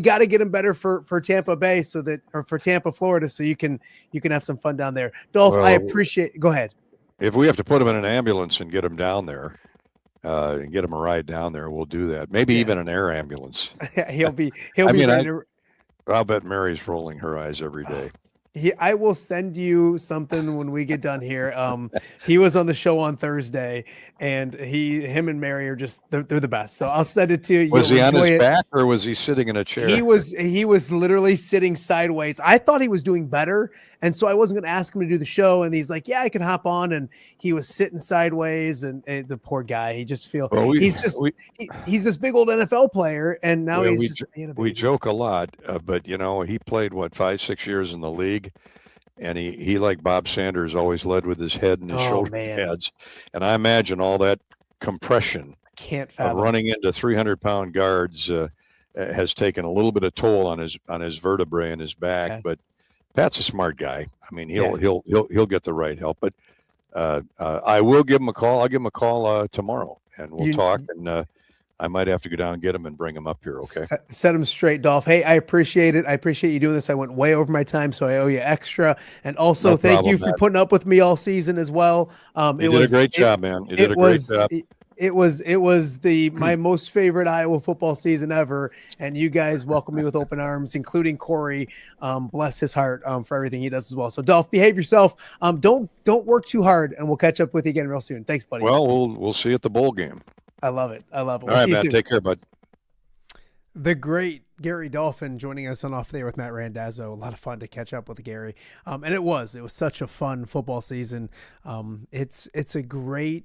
got to get him better for Tampa Bay for Tampa, Florida, so you can have some fun down there. Dolph, I appreciate. Go ahead. If we have to put him in an ambulance and get him down there, and get him a ride down there, we'll do that. Maybe even an air ambulance. He'll be. I'll bet Mary's rolling her eyes every day. I will send you something when we get done here. He was on the show on Thursday, and him and Mary are just they're the best. So I'll send it to you. Was You'll he on his enjoy it. back or was he sitting in a chair? He was literally sitting sideways. I thought he was doing better, and so I wasn't going to ask him to do the show. And he's like, "Yeah, I can hop on." And he was sitting sideways, and the poor guy. He just he's this big old NFL player, and now he's just being a baby. We joke a lot, but he played 5-6 years in the league. And he like Bob Sanders always led with his head and his shoulder pads. And I imagine all that compression of running into 300-pound guards has taken a little bit of toll on his vertebrae and his back. Okay. But Pat's a smart guy. I mean, he'll get the right help. But I will give him a call. I'll give him a call tomorrow, and we'll talk. And I might have to go down and get him and bring him up here, okay? Set him straight, Dolph. Hey, I appreciate it. I appreciate you doing this. I went way over my time, so I owe you extra. And also, thank you for putting up with me all season as well. You did a great job, man. You did a great job. It was my most favorite Iowa football season ever, and you guys welcomed me with open arms, including Corey. Bless his heart for everything he does as well. So, Dolph, behave yourself. Don't work too hard, and we'll catch up with you again real soon. Thanks, buddy. Well, we'll see you at the bowl game. I love it. We'll all right, man. Take care, bud. The great Gary Dolphin joining us on Off There with Matt Randazzo. A lot of fun to catch up with Gary. And it was such a fun football season. It's a great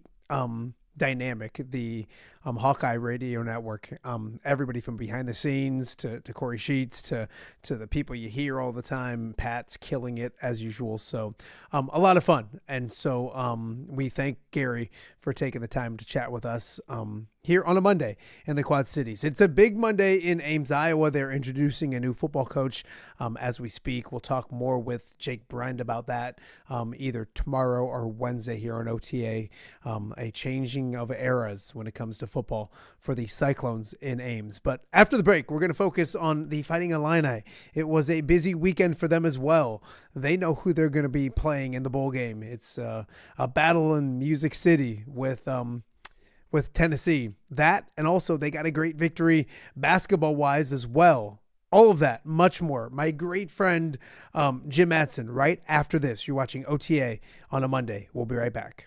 dynamic. The Hawkeye Radio Network, everybody from behind the scenes to Corey Sheets to the people you hear all the time. Pat's killing it as usual. So a lot of fun. And so we thank Gary for taking the time to chat with us here on a Monday in the Quad Cities. It's a big Monday in Ames, Iowa. They're introducing a new football coach as we speak. We'll talk more with Jake Brend about that either tomorrow or Wednesday here on OTA, a changing of eras when it comes to football for the Cyclones in Ames. But after the break, we're going to focus on the Fighting Illini. It was a busy weekend for them as well. They know who they're going to be playing in the bowl game. It's a battle in Music City with Tennessee. That, and also they got a great victory basketball-wise as well. All of that, much more. My great friend Jim Mattson, right after this. You're watching OTA on a Monday. We'll be right back.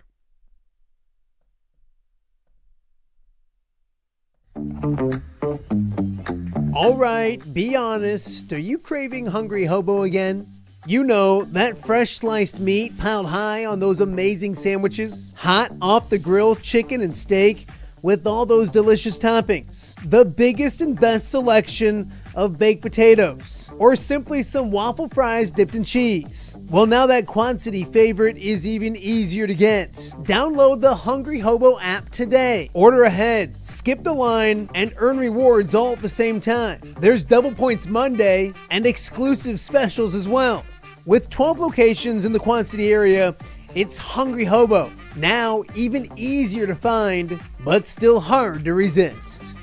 All right, be honest. Are you craving Hungry Hobo again? You know, that fresh sliced meat piled high on those amazing sandwiches, hot off the grill chicken and steak with all those delicious toppings, the biggest and best selection of baked potatoes, or simply some waffle fries dipped in cheese. Well, now that Quad City favorite is even easier to get. Download the Hungry Hobo app today. Order ahead, skip the line, and earn rewards all at the same time. There's Double Points Monday and exclusive specials as well. With 12 locations in the Quad City area, it's Hungry Hobo. Now even easier to find, but still hard to resist.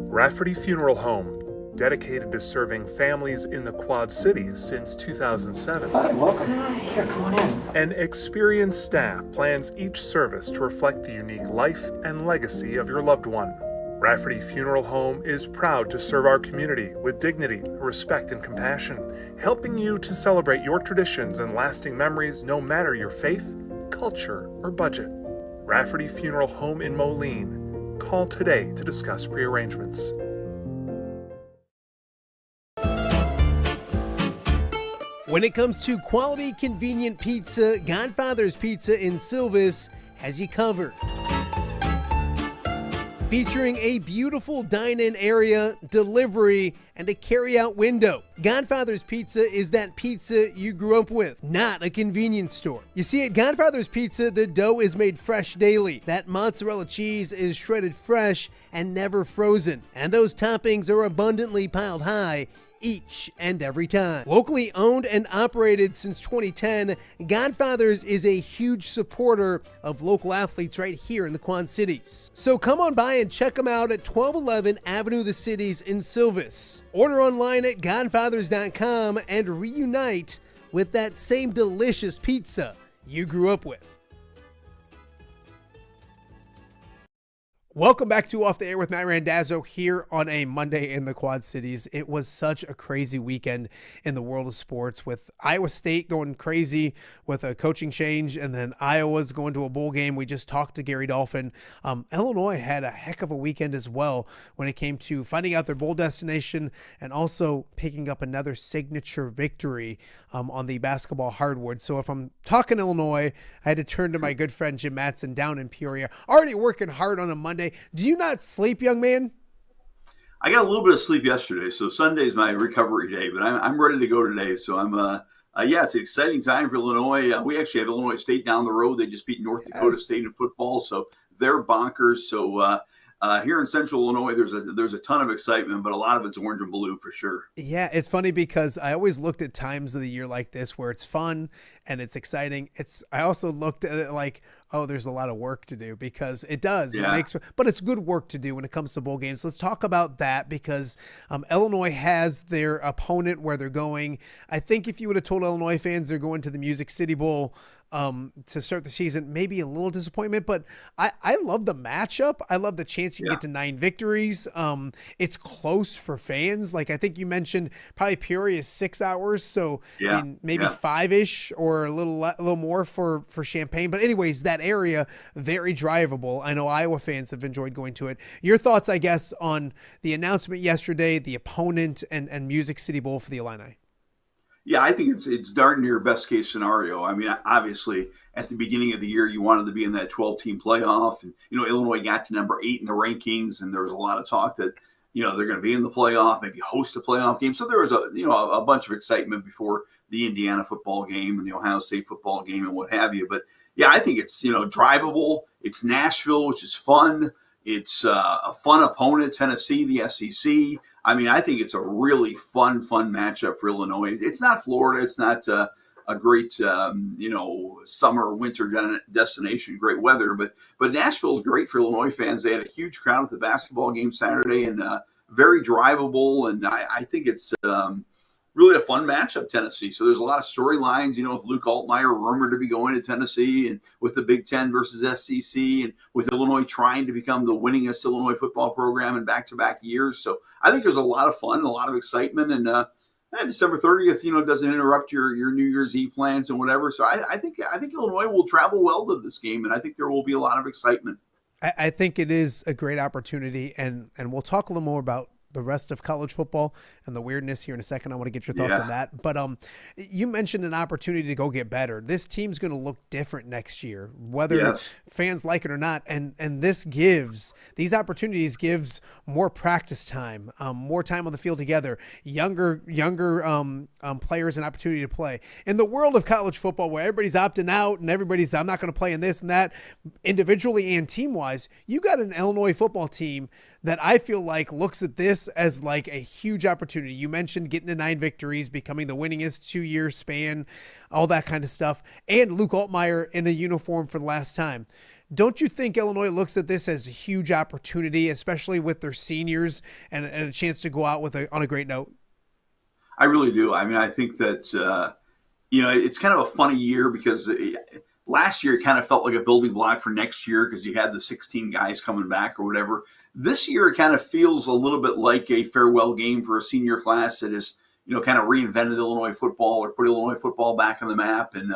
Rafferty Funeral Home, dedicated to serving families in the Quad Cities since 2007. Hi, welcome. Yeah, come on in. An experienced staff plans each service to reflect the unique life and legacy of your loved one. Rafferty Funeral Home is proud to serve our community with dignity, respect, and compassion, helping you to celebrate your traditions and lasting memories no matter your faith, culture, or budget. Rafferty Funeral Home in Moline. Call today to discuss prearrangements. When it comes to quality, convenient pizza, Godfather's Pizza in Silvis has you covered. Featuring a beautiful dine-in area, delivery, and a carry-out window. Godfather's Pizza is that pizza you grew up with, not a convenience store. You see, at Godfather's Pizza, the dough is made fresh daily. That mozzarella cheese is shredded fresh and never frozen. And those toppings are abundantly piled high each and every time. Locally owned and operated since 2010, Godfather's is a huge supporter of local athletes right here in the Quad Cities. So come on by and check them out at 1211 Avenue of the Cities in Silvis. Order online at godfathers.com and reunite with that same delicious pizza you grew up with. Welcome back to Off the Air with Matt Randazzo here on a Monday in the Quad Cities. It was such a crazy weekend in the world of sports, with Iowa State going crazy with a coaching change, and then Iowa's going to a bowl game. We just talked to Gary Dolphin. Illinois had a heck of a weekend as well when it came to finding out their bowl destination and also picking up another signature victory on the basketball hardwood. So if I'm talking Illinois, I had to turn to my good friend Jim Mattson down in Peoria, already working hard on a Monday. Do you not sleep, young man? I got a little bit of sleep yesterday, so Sunday's my recovery day, but I'm ready to go today. So it's an exciting time for Illinois. We actually have Illinois State down the road. They just beat North Dakota State in football, so they're bonkers. So here in Central Illinois, there's a ton of excitement, but a lot of it's orange and blue for sure. Yeah, it's funny because I always looked at times of the year like this where it's fun and it's exciting. I also looked at it like, oh, there's a lot of work to do, because it does. Yeah. But it's good work to do when it comes to bowl games. Let's talk about that, because Illinois has their opponent where they're going. I think if you would have told Illinois fans they're going to the Music City Bowl to start the season, maybe a little disappointment, but I love the matchup. I love the chance you can get to 9 victories. It's close for fans. Like I think you mentioned, probably Peoria is 6 hours. So I mean, maybe 5-ish or a little more for Champaign. But anyways, that area, very drivable. I know Iowa fans have enjoyed going to it. Your thoughts, I guess, on the announcement yesterday, the opponent, and Music City Bowl for the Illini? Yeah, I think it's darn near best case scenario. I mean, obviously, at the beginning of the year, you wanted to be in that 12-team playoff. And, Illinois got to number 8 in the rankings, and there was a lot of talk that, they're going to be in the playoff, maybe host a playoff game. So there was a bunch of excitement before the Indiana football game and the Ohio State football game and what have you. But, yeah, I think it's, drivable. It's Nashville, which is fun. It's a fun opponent, Tennessee, the SEC. I mean, I think it's a really fun matchup for Illinois. It's not Florida. It's not a great, summer or winter destination, great weather. But Nashville is great for Illinois fans. They had a huge crowd at the basketball game Saturday, and very drivable. And I think it's really a fun matchup, Tennessee. So there's a lot of storylines, with Luke Altmaier rumored to be going to Tennessee, and with the Big Ten versus SEC, and with Illinois trying to become the winningest Illinois football program in back-to-back years. So I think there's a lot of fun, a lot of excitement, and December 30th, doesn't interrupt your New Year's Eve plans and whatever. So I think Illinois will travel well to this game, and I think there will be a lot of excitement. I think it is a great opportunity, and we'll talk a little more about the rest of college football and the weirdness here in a second. I want to get your thoughts on that. But you mentioned an opportunity to go get better. This team's going to look different next year, whether fans like it or not. And these opportunities gives more practice time, more time on the field together, younger players an opportunity to play. In the world of college football, where everybody's opting out and everybody's, I'm not going to play in this and that, individually and team-wise, you got an Illinois football team that I feel like looks at this as like a huge opportunity. You mentioned getting to 9 victories, becoming the winningest 2-year span, all that kind of stuff, and Luke Altmaier in a uniform for the last time. Don't you think Illinois looks at this as a huge opportunity, especially with their seniors and a chance to go out on a great note? I really do. I mean, I think that, it's kind of a funny year because last year it kind of felt like a building block for next year because you had the 16 guys coming back or whatever. This year it kind of feels a little bit like a farewell game for a senior class that has, kind of reinvented Illinois football or put Illinois football back on the map. And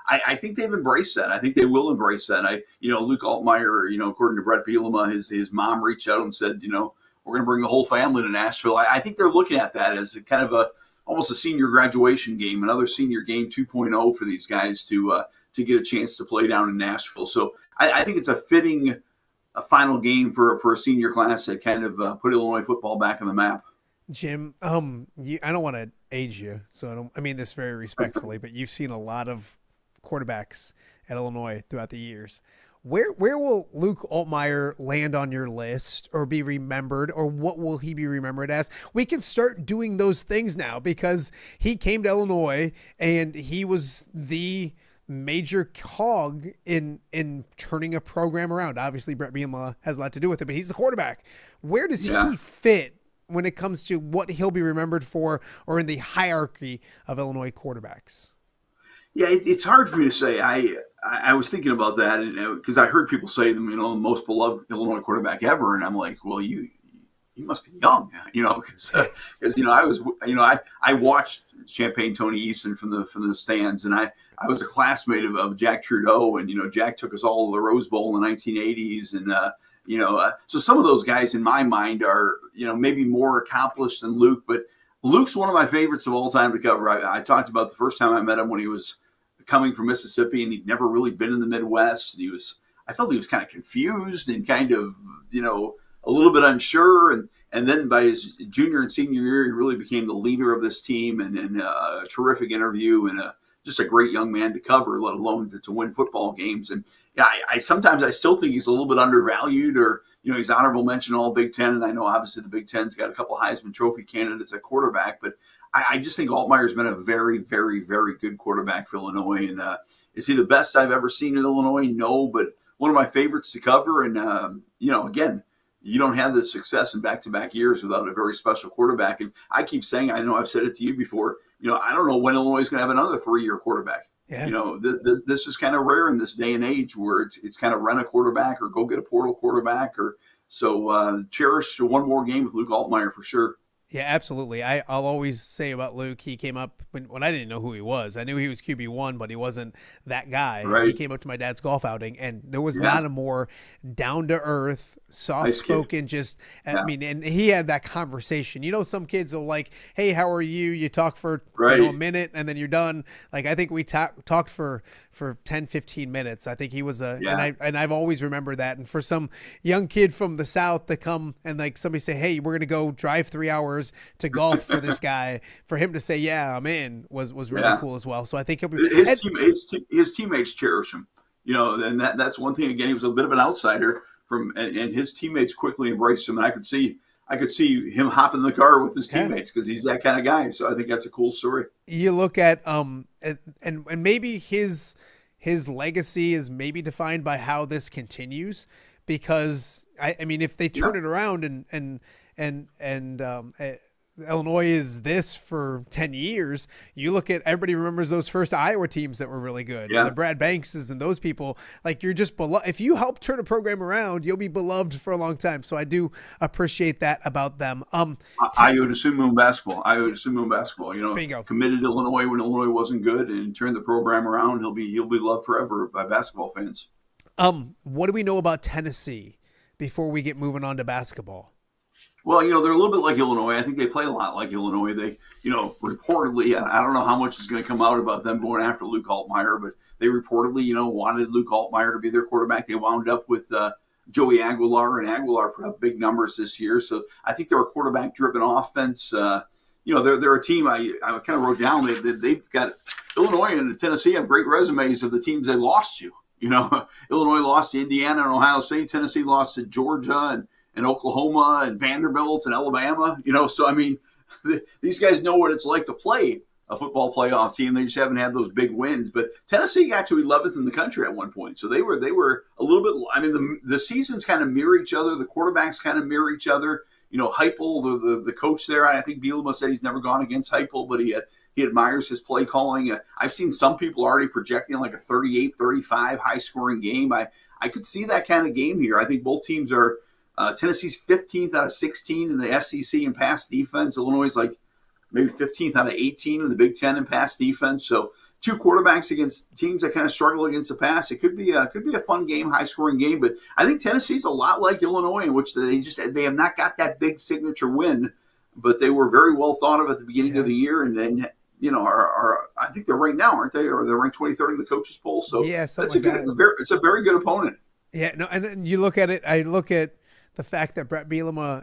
I think they've embraced that. I think they will embrace that. Luke Altmaier, according to Brett Bielema, his mom reached out and said, we're going to bring the whole family to Nashville. I think they're looking at that as a kind of almost a senior graduation game, another senior game 2.0 for these guys to get a chance to play down in Nashville. So I think it's a fitting final game for a senior class that kind of put Illinois football back on the map. Jim, I don't want to age you, so I mean this very respectfully, but you've seen a lot of quarterbacks at Illinois throughout the years. Where will Luke Altmaier land on your list or be remembered, or what will he be remembered as? We can start doing those things now because he came to Illinois and he was the major cog in turning a program around. Obviously, Brett Bielema has a lot to do with it, but he's the quarterback. Where does he fit when it comes to what he'll be remembered for or in the hierarchy of Illinois quarterbacks? Yeah, it's hard for me to say. I was thinking about that because I heard people say them, the most beloved Illinois quarterback ever, and I'm like, well, you must be young, because I watched Champagne Tony Easton from the stands, and I was a classmate of Jack Trudeau, and Jack took us all to the Rose Bowl in the 1980s, and so some of those guys in my mind are maybe more accomplished than Luke, but Luke's one of my favorites of all time to cover. I talked about the first time I met him when he was coming from Mississippi, and he'd never really been in the Midwest. And I felt he was kind of confused and kind of, a little bit unsure. And then by his junior and senior year, he really became the leader of this team, and a terrific interview, and just a great young man to cover, let alone to win football games. And yeah, I sometimes I still think he's a little bit undervalued, or he's honorable mention all Big Ten. And I know obviously the Big Ten's got a couple Heisman Trophy candidates at quarterback, but I just think Altmaier's been a very, very, very good quarterback for Illinois. And is he the best I've ever seen in Illinois? No, but one of my favorites to cover. And, again, you don't have this success in back-to-back years without a very special quarterback. And I keep saying, I know I've said it to you before, I don't know when Illinois is going to have another 3-year quarterback. Yeah. This is kind of rare in this day and age where it's kind of rent a quarterback or go get a portal quarterback. So cherish one more game with Luke Altmaier for sure. Yeah, absolutely. I'll always say about Luke, he came up when I didn't know who he was. I knew he was QB1, but he wasn't that guy. Right. He came up to my dad's golf outing, and there was not a more down-to-earth, soft-spoken, and he had that conversation. Some kids will like, hey, how are you? You talk for a minute, and then you're done. Like, I think we talked for 10, 15 minutes. I think he was and I've always remembered that. And for some young kid from the South to come and like somebody say, hey, we're going to go drive 3 hours to golf for this guy, for him to say, yeah, I'm in, was really cool as well. So I think he'll be his teammates cherish him, and that's one thing. Again, he was a bit of an outsider and his teammates quickly embraced him. And I could see him hopping in the car with his teammates because he's that kind of guy. So I think that's a cool story. You look at and maybe his legacy is maybe defined by how this continues, because I mean, if they turn it around and Illinois is this for 10 years, you look at, everybody remembers those first Iowa teams that were really good. The Brad Bankses and those people, like, you're just beloved. If you help turn a program around, you'll be beloved for a long time. So I do appreciate that about them. I would assume in basketball. Bingo. Committed to Illinois when Illinois wasn't good and turned the program around. He'll be loved forever by basketball fans. What do we know about Tennessee before we get moving on to basketball? Well, they're a little bit like Illinois. I think they play a lot like Illinois. They, reportedly, I don't know how much is going to come out about them going after Luke Altmaier, but they reportedly, wanted Luke Altmaier to be their quarterback. They wound up with Joey Aguilar, and Aguilar put up big numbers this year. So I think they're a quarterback-driven offense. They're a team I kind of wrote down. They've got Illinois and Tennessee have great resumes of the teams they lost to. Illinois lost to Indiana and Ohio State. Tennessee lost to Georgia and Oklahoma and Vanderbilt and Alabama, so I mean, these guys know what it's like to play a football playoff team. They just haven't had those big wins. But Tennessee got to 11th in the country at one point, so they were a little bit. I mean, the seasons kind of mirror each other. The quarterbacks kind of mirror each other. Heupel, the coach there, I think Bielema said he's never gone against Heupel, but he admires his play calling. I've seen some people already projecting like a 38-35 high scoring game. I could see that kind of game here. I think both teams are. Tennessee's 15th out of 16 in the SEC in pass defense. Illinois is like maybe 15th out of 18 in the Big Ten in pass defense. So two quarterbacks against teams that kind of struggle against the pass. It could be a fun game, high scoring game. But I think Tennessee's a lot like Illinois, in which they have not got that big signature win, but they were very well thought of at the beginning of the year, and then. I think they're right now, aren't they? Or they're ranked 23rd in the coaches poll. So it's a very good opponent. Yeah, no, and then you look at it. I look at the fact that Brett Bielema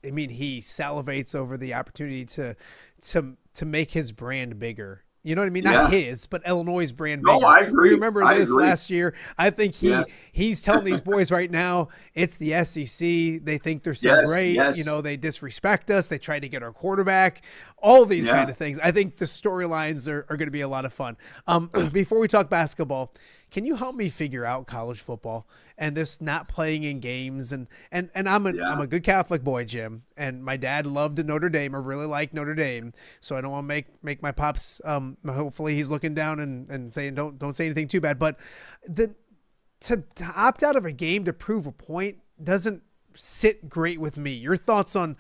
he salivates over the opportunity to make his brand bigger. You know what I mean? Not his, but Illinois' brand bigger. No, I agree. You remember this last year? I think he's telling these boys right now, it's the SEC. They think they're so great. Yes. They disrespect us. They try to get our quarterback. All these kind of things. I think the storylines are going to be a lot of fun. Before we talk basketball, can you help me figure out college football and this not playing in games? And I'm a good Catholic boy, Jim, and my dad loved Notre Dame or really liked Notre Dame. So I don't want to make my pops, hopefully he's looking down and saying, don't say anything too bad. But to opt out of a game to prove a point doesn't sit great with me. Your thoughts on,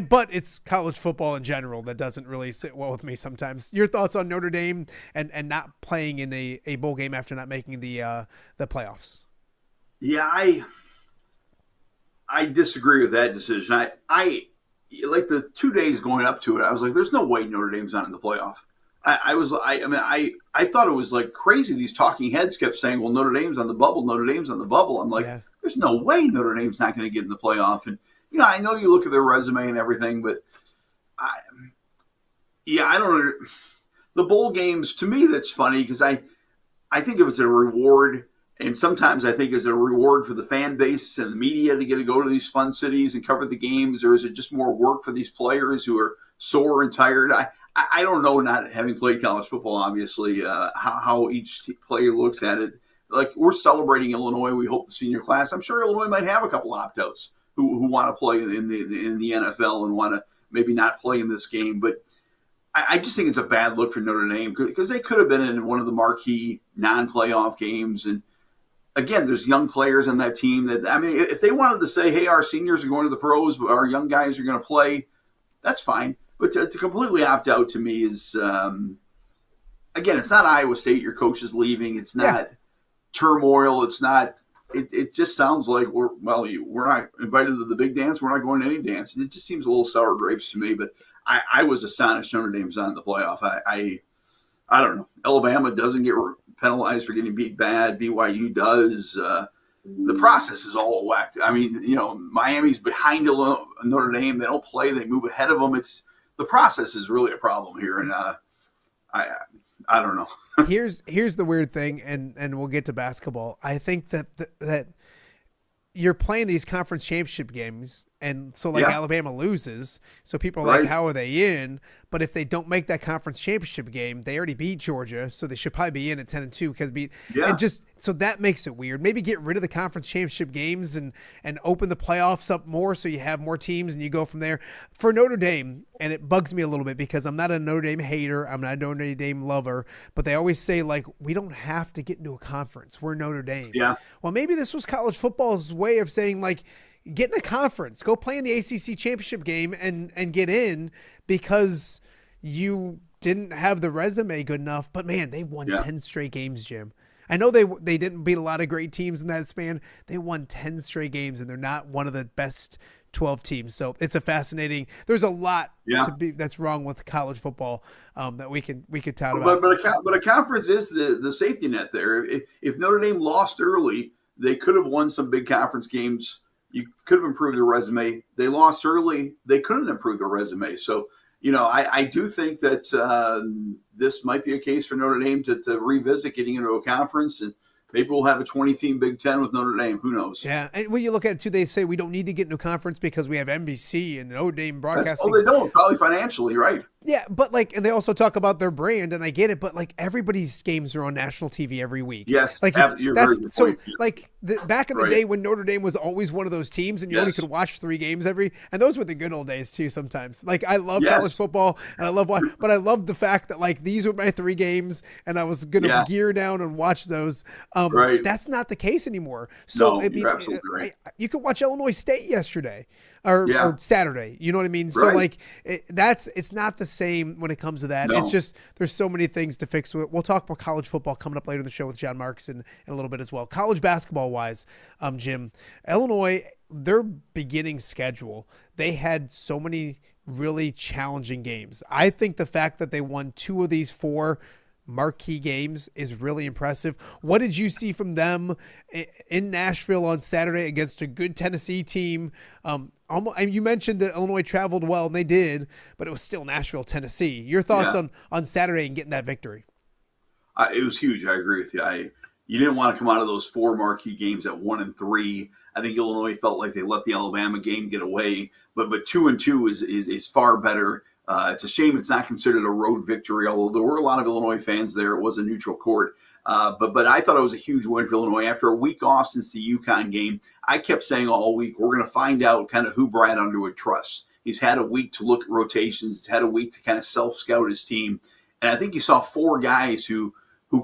but it's college football in general that doesn't really sit well with me sometimes. Your thoughts on Notre Dame and not playing in a bowl game after not making the playoffs? Yeah, I disagree with that decision. I like the 2 days going up to it, I was like, there's no way Notre Dame's not in the playoff. I thought it was like crazy. These talking heads kept saying, well, Notre Dame's on the bubble. Notre Dame's on the bubble. I'm like, there's no way Notre Dame's not going to get in the playoff. And, I know you look at their resume and everything, but I don't know. The bowl games, to me, that's funny because I think if it's a reward, and sometimes I think it's a reward for the fan base and the media to get to go to these fun cities and cover the games, or is it just more work for these players who are sore and tired? I don't know, not having played college football, obviously, how each player looks at it. Like, we're celebrating Illinois. We hope the senior class. I'm sure Illinois might have a couple opt-outs who want to play in the NFL and want to maybe not play in this game. But I just think it's a bad look for Notre Dame because they could have been in one of the marquee non-playoff games. And, again, there's young players on that team that, if they wanted to say, hey, our seniors are going to the pros, but our young guys are going to play, that's fine. But to completely opt out to me is, again, it's not Iowa State. Your coach is leaving. It's not turmoil. It's not. It just sounds like we're not invited to the big dance. We're not going to any dance. It just seems a little sour grapes to me. But I was astonished Notre Dame's not in the playoff. I don't know. Alabama doesn't get penalized for getting beat bad. BYU does. The process is all whacked. Miami's behind Notre Dame. They don't play. They move ahead of them. The process is really a problem here, and I don't know. Here's the weird thing, and we'll get to basketball. I think that you're playing these conference championship games, and so Alabama loses, so people are like, how are they in? But if they don't make that conference championship game, they already beat Georgia, so they should probably be in at 10-2 and so that makes it weird. Maybe get rid of the conference championship games and open the playoffs up more so you have more teams and you go from there. For Notre Dame, and it bugs me a little bit because I'm not a Notre Dame hater, I'm not a Notre Dame lover, but they always say, like, we don't have to get into a conference. We're Notre Dame. Yeah. Well, maybe this was college football's way of saying, like, get in a conference, go play in the ACC championship game and get in because you didn't have the resume good enough. But, man, they won 10 straight games, Jim. I know they didn't beat a lot of great teams in that span. They won 10 straight games, and they're not one of the best 12 teams. So it's there's a lot that's wrong with college football that we could tout about. But a conference is the safety net there. If Notre Dame lost early, they could have won some big conference games. You could have improved their resume. They lost early. They couldn't improve their resume. So, I do think that this might be a case for Notre Dame to revisit getting into a conference, and maybe we'll have a 20-team Big Ten with Notre Dame. Who knows? Yeah, and when you look at it, too, they say we don't need to get into a conference because we have NBC and Notre Dame broadcasting. They don't, probably financially, right? Yeah, but and they also talk about their brand, and I get it, but everybody's games are on national TV every week. Yes, you're very good point. Back in the day when Notre Dame was always one of those teams, and you only could watch 3 games and those were the good old days too. Sometimes, I love college football, and I love but I love the fact that these were my 3 games, and I was gonna gear down and watch those. That's not the case anymore. So you're absolutely right. You could watch Illinois State yesterday. Or Saturday, you know what I mean? So it's not the same when it comes to that. No. It's just there's so many things to fix. We'll talk more college football coming up later in the show with John Marx in a little bit as well. College basketball wise, Jim, Illinois, their beginning schedule, they had so many really challenging games. I think the fact that they won 2 of these 4 marquee games is really impressive. What did you see from them in Nashville on Saturday against a good Tennessee team? You mentioned that Illinois traveled well, and they did, but it was still Nashville, Tennessee. Your thoughts on Saturday and getting that victory? It was huge. I agree with you. You didn't want to come out of those 4 marquee games at 1-3. I think Illinois felt like they let the Alabama game get away, but 2-2 is far better. It's a shame it's not considered a road victory, although there were a lot of Illinois fans there. It was a neutral court. But I thought it was a huge win for Illinois. After a week off since the UConn game, I kept saying all week, we're going to find out kind of who Brad Underwood trusts. He's had a week to look at rotations. He's had a week to kind of self-scout his team. And I think you saw 4 guys who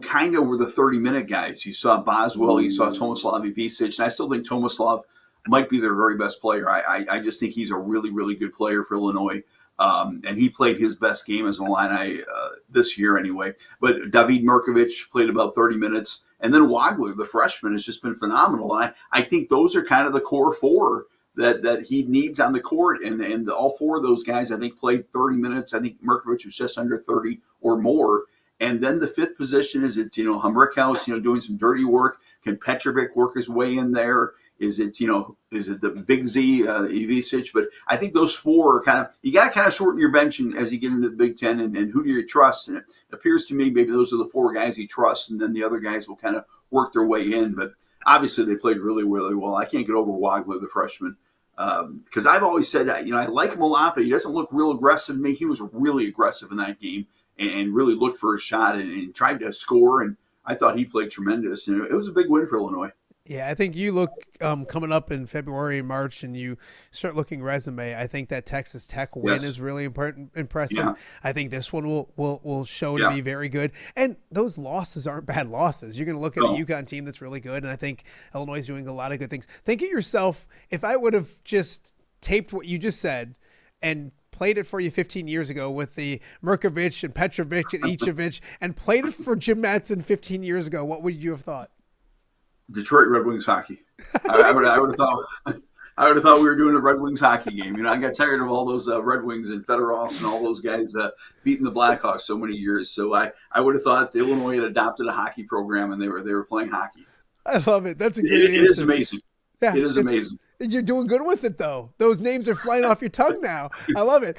kind of were the 30-minute guys. You saw Boswell, you saw Tomislav Ivicic, and I still think Tomislav might be their very best player. I just think he's a really, really good player for Illinois. And he played his best game as an Illini this year anyway. But David Mirkovic played about 30 minutes. And then Wagler, the freshman, has just been phenomenal. And I think those are kind of the core 4 that he needs on the court. And all 4 of those guys, I think, played 30 minutes. I think Mirkovic was just under 30 or more. And then the 5th position, is it, Humrickhouse, doing some dirty work? Can Petrovic work his way in there? Is it the big Z, Ivicic? But I think those 4 are kind of, you got to kind of shorten your bench as you get into the Big Ten, and who do you trust? And it appears to me maybe those are the 4 guys he trusts, and then the other guys will kind of work their way in. But obviously they played really, really well. I can't get over Wagler, the freshman, because I've always said that, I like him a lot, but he doesn't look real aggressive to me. He was really aggressive in that game and really looked for a shot and tried to score, and I thought he played tremendous. And it was a big win for Illinois. Yeah, I think you look coming up in February and March, and you start looking resume. I think that Texas Tech win is really impressive. Yeah. I think this one will show to be very good. And those losses aren't bad losses. You're going to look at a UConn team that's really good, and I think Illinois is doing a lot of good things. Think of yourself, if I would have just taped what you just said and played it for you 15 years ago with the Mirkovic and Petrovic and Icevic, and played it for Jim Mattson 15 years ago, what would you have thought? Detroit Red Wings hockey. I would have thought. I would have thought we were doing a Red Wings hockey game. I got tired of all those Red Wings and Fedorovs and all those guys beating the Blackhawks so many years. So I would have thought Illinois had adopted a hockey program and they were playing hockey. I love it. That's a great answer. It is amazing. Yeah, it is amazing. You're doing good with it, though. Those names are flying off your tongue now. I love it.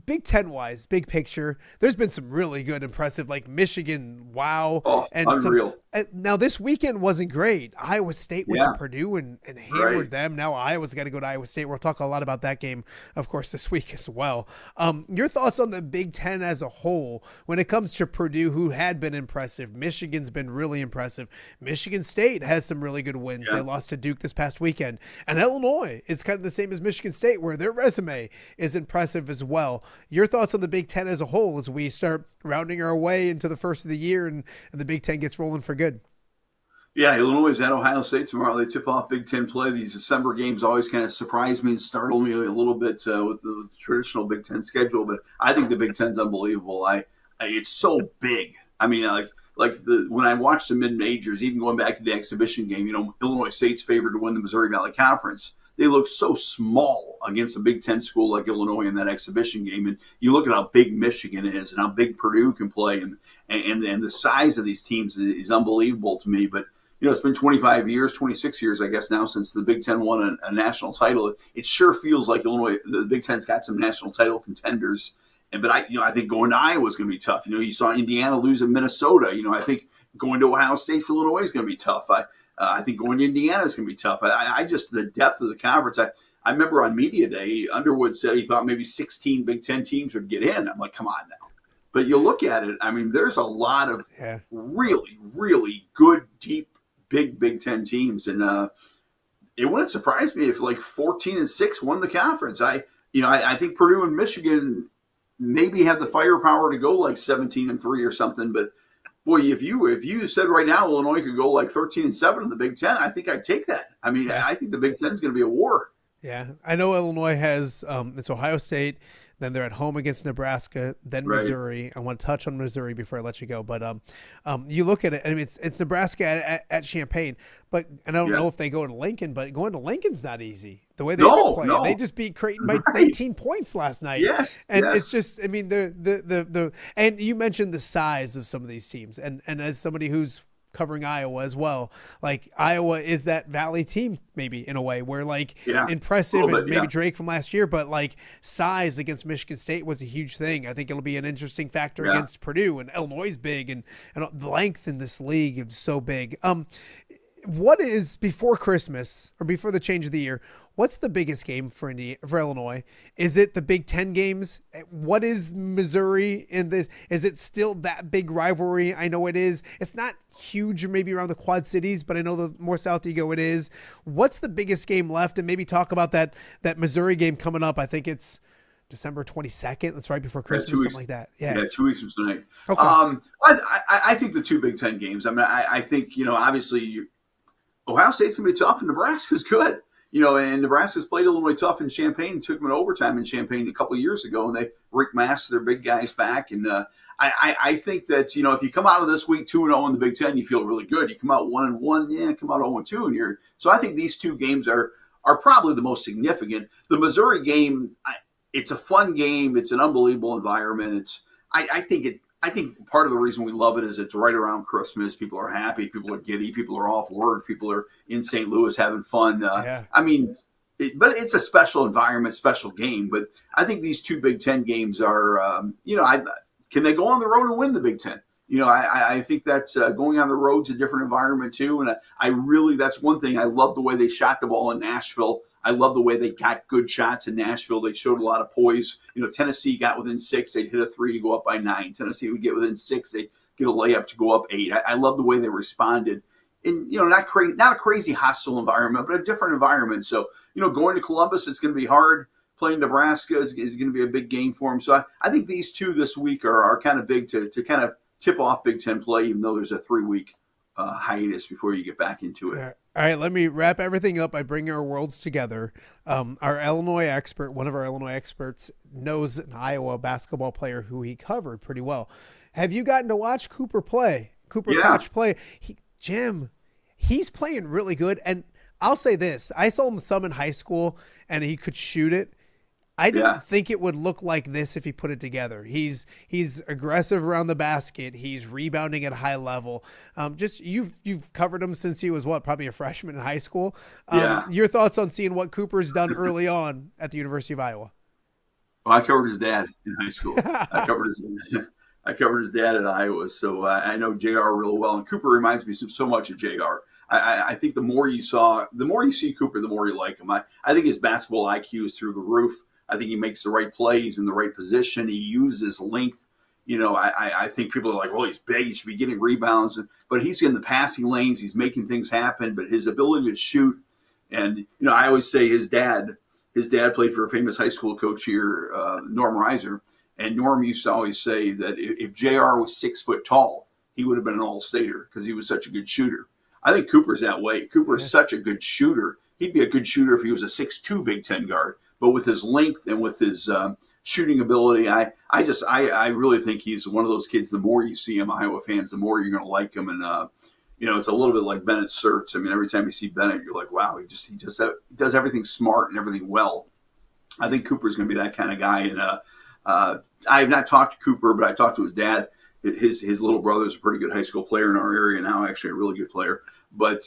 Big Ten wise, big picture, there's been some really good, impressive, like Michigan, wow. And unreal. Now, this weekend wasn't great. Iowa State went to Purdue and hammered them. Now Iowa's got to go to Iowa State. We'll talk a lot about that game, of course, this week as well. Your thoughts on the Big Ten as a whole when it comes to Purdue, who had been impressive. Michigan's been really impressive. Michigan State has some really good wins. They lost to Duke this past weekend. And Illinois is kind of the same as Michigan State, where their resume is impressive as well. Your thoughts on the Big Ten as a whole as we start rounding our way into the first of the year and the Big Ten gets rolling for good? Yeah, Illinois is at Ohio State tomorrow. They tip off Big Ten play. These December games always kind of surprise me and startle me a little bit with the traditional Big Ten schedule. But I think the Big Ten's unbelievable. It's so big. I mean, when I watch the mid-majors, even going back to the exhibition game, Illinois State's favored to win the Missouri Valley Conference. They look so small against a Big Ten school like Illinois in that exhibition game. And you look at how big Michigan is and how big Purdue can play. And the size of these teams is unbelievable to me. But, it's been 25 years, 26 years, I guess now, since the Big Ten won a national title. It sure feels like Illinois, the Big Ten's got some national title contenders. But I think going to Iowa is going to be tough. You saw Indiana lose in Minnesota. I think going to Ohio State for Illinois is going to be tough. I think going to Indiana is going to be tough. I just, the depth of the conference. I remember on media day, Underwood said he thought maybe 16 Big Ten teams would get in. I'm like, come on now. But you look at it, I mean, there's a lot of really, really good, deep, Big Ten teams. And it wouldn't surprise me if 14-6 won the conference. I think Purdue and Michigan maybe have the firepower to go 17-3 or something. But boy, if you said right now Illinois could go 13-7 in the Big Ten, I think I'd take that. I mean, I think the Big Ten is going to be a war. Yeah, I know Illinois has it's Ohio State, then they're at home against Nebraska, then Missouri. I want to touch on Missouri before I let you go, but you look at it. I mean, it's Nebraska at Champaign, but and I don't know if they go to Lincoln, but going to Lincoln's not easy. The way they've been playing, they just beat Creighton by 19 points last night. It's just, I mean, the and you mentioned the size of some of these teams, and as somebody who's covering Iowa as well, Iowa is that Valley team maybe in a way where impressive and maybe Drake from last year, but size against Michigan State was a huge thing. I think it'll be an interesting factor against Purdue, and Illinois is big and the length in this league is so big. what is, before Christmas or before the change of the year, what's the biggest game for Illinois? Is it the Big Ten games? What is Missouri in this? Is it still that big rivalry? I know it is. It's not huge, maybe around the Quad Cities, but I know the more south you go, it is. What's the biggest game left? And maybe talk about that Missouri game coming up. I think it's December 22nd. That's right before Christmas, something like that. Yeah, 2 weeks from tonight. Okay. I think the two Big Ten games. I mean, I think, obviously Ohio State's going to be tough and Nebraska's good. And Nebraska's played Illinois tough in Champaign, took them in overtime in Champaign a couple of years ago, and they rick-massed their big guys back. And I think that, if you come out of this week 2-0 in the Big Ten, you feel really good. You come out 1-1, come out 0-2, and so I think these two games are probably the most significant. The Missouri game, it's a fun game. It's an unbelievable environment. I think part of the reason we love it is it's right around Christmas. People are happy. People are giddy. People are off work. People are in St. Louis having fun. But it's a special environment, special game. But I think these two Big Ten games are, can they go on the road and win the Big Ten? I think that going on the road's a different environment too. And that's one thing. I love the way they shot the ball in Nashville. I love the way they got good shots in Nashville. They showed a lot of poise. Tennessee got within 6. They'd hit a 3 to go up by 9. Tennessee would get within 6. They'd get a layup to go up 8. I love the way they responded. And, not a crazy hostile environment, but a different environment. So, going to Columbus, it's going to be hard. Playing Nebraska is going to be a big game for them. So I think these two this week are kind of big to kind of tip off Big Ten play, even though there's a 3-week hiatus before you get back into it. All right, let me wrap everything up by bringing our worlds together. Our Illinois expert, one of our Illinois experts, knows an Iowa basketball player who he covered pretty well. Have you gotten to watch Cooper play? Koch play? Jim, he's playing really good. And I'll say this. I saw him some in high school, and he could shoot it. I didn't think it would look like this if he put it together. He's aggressive around the basket. He's rebounding at a high level. You've covered him since he was probably a freshman in high school. Your thoughts on seeing what Cooper's done early on at the University of Iowa? Well, I covered his dad in high school. I covered his dad at Iowa, so I know JR real well. And Cooper reminds me so much of JR. I think the more you see Cooper, the more you like him. I think his basketball IQ is through the roof. I think he makes the right plays in the right position. He uses length. I think people are like, well, he's big. He should be getting rebounds. But he's in the passing lanes. He's making things happen. But his ability to shoot, and, I always say his dad played for a famous high school coach here, Norm Reiser. And Norm used to always say that if JR was 6 foot tall, he would have been an all-stater because he was such a good shooter. I think Cooper's that way. Cooper is such a good shooter. He'd be a good shooter if he was a 6'2" Big Ten guard. But with his length and with his shooting ability, I really think he's one of those kids. The more you see him, Iowa fans, the more you're going to like him. And it's a little bit like Bennett Sertz. I mean, every time you see Bennett, you're like, wow, he does everything smart and everything well. I think Cooper's going to be that kind of guy. And I have not talked to Cooper, but I talked to his dad. His little brother is a pretty good high school player in our area now, actually a really good player. But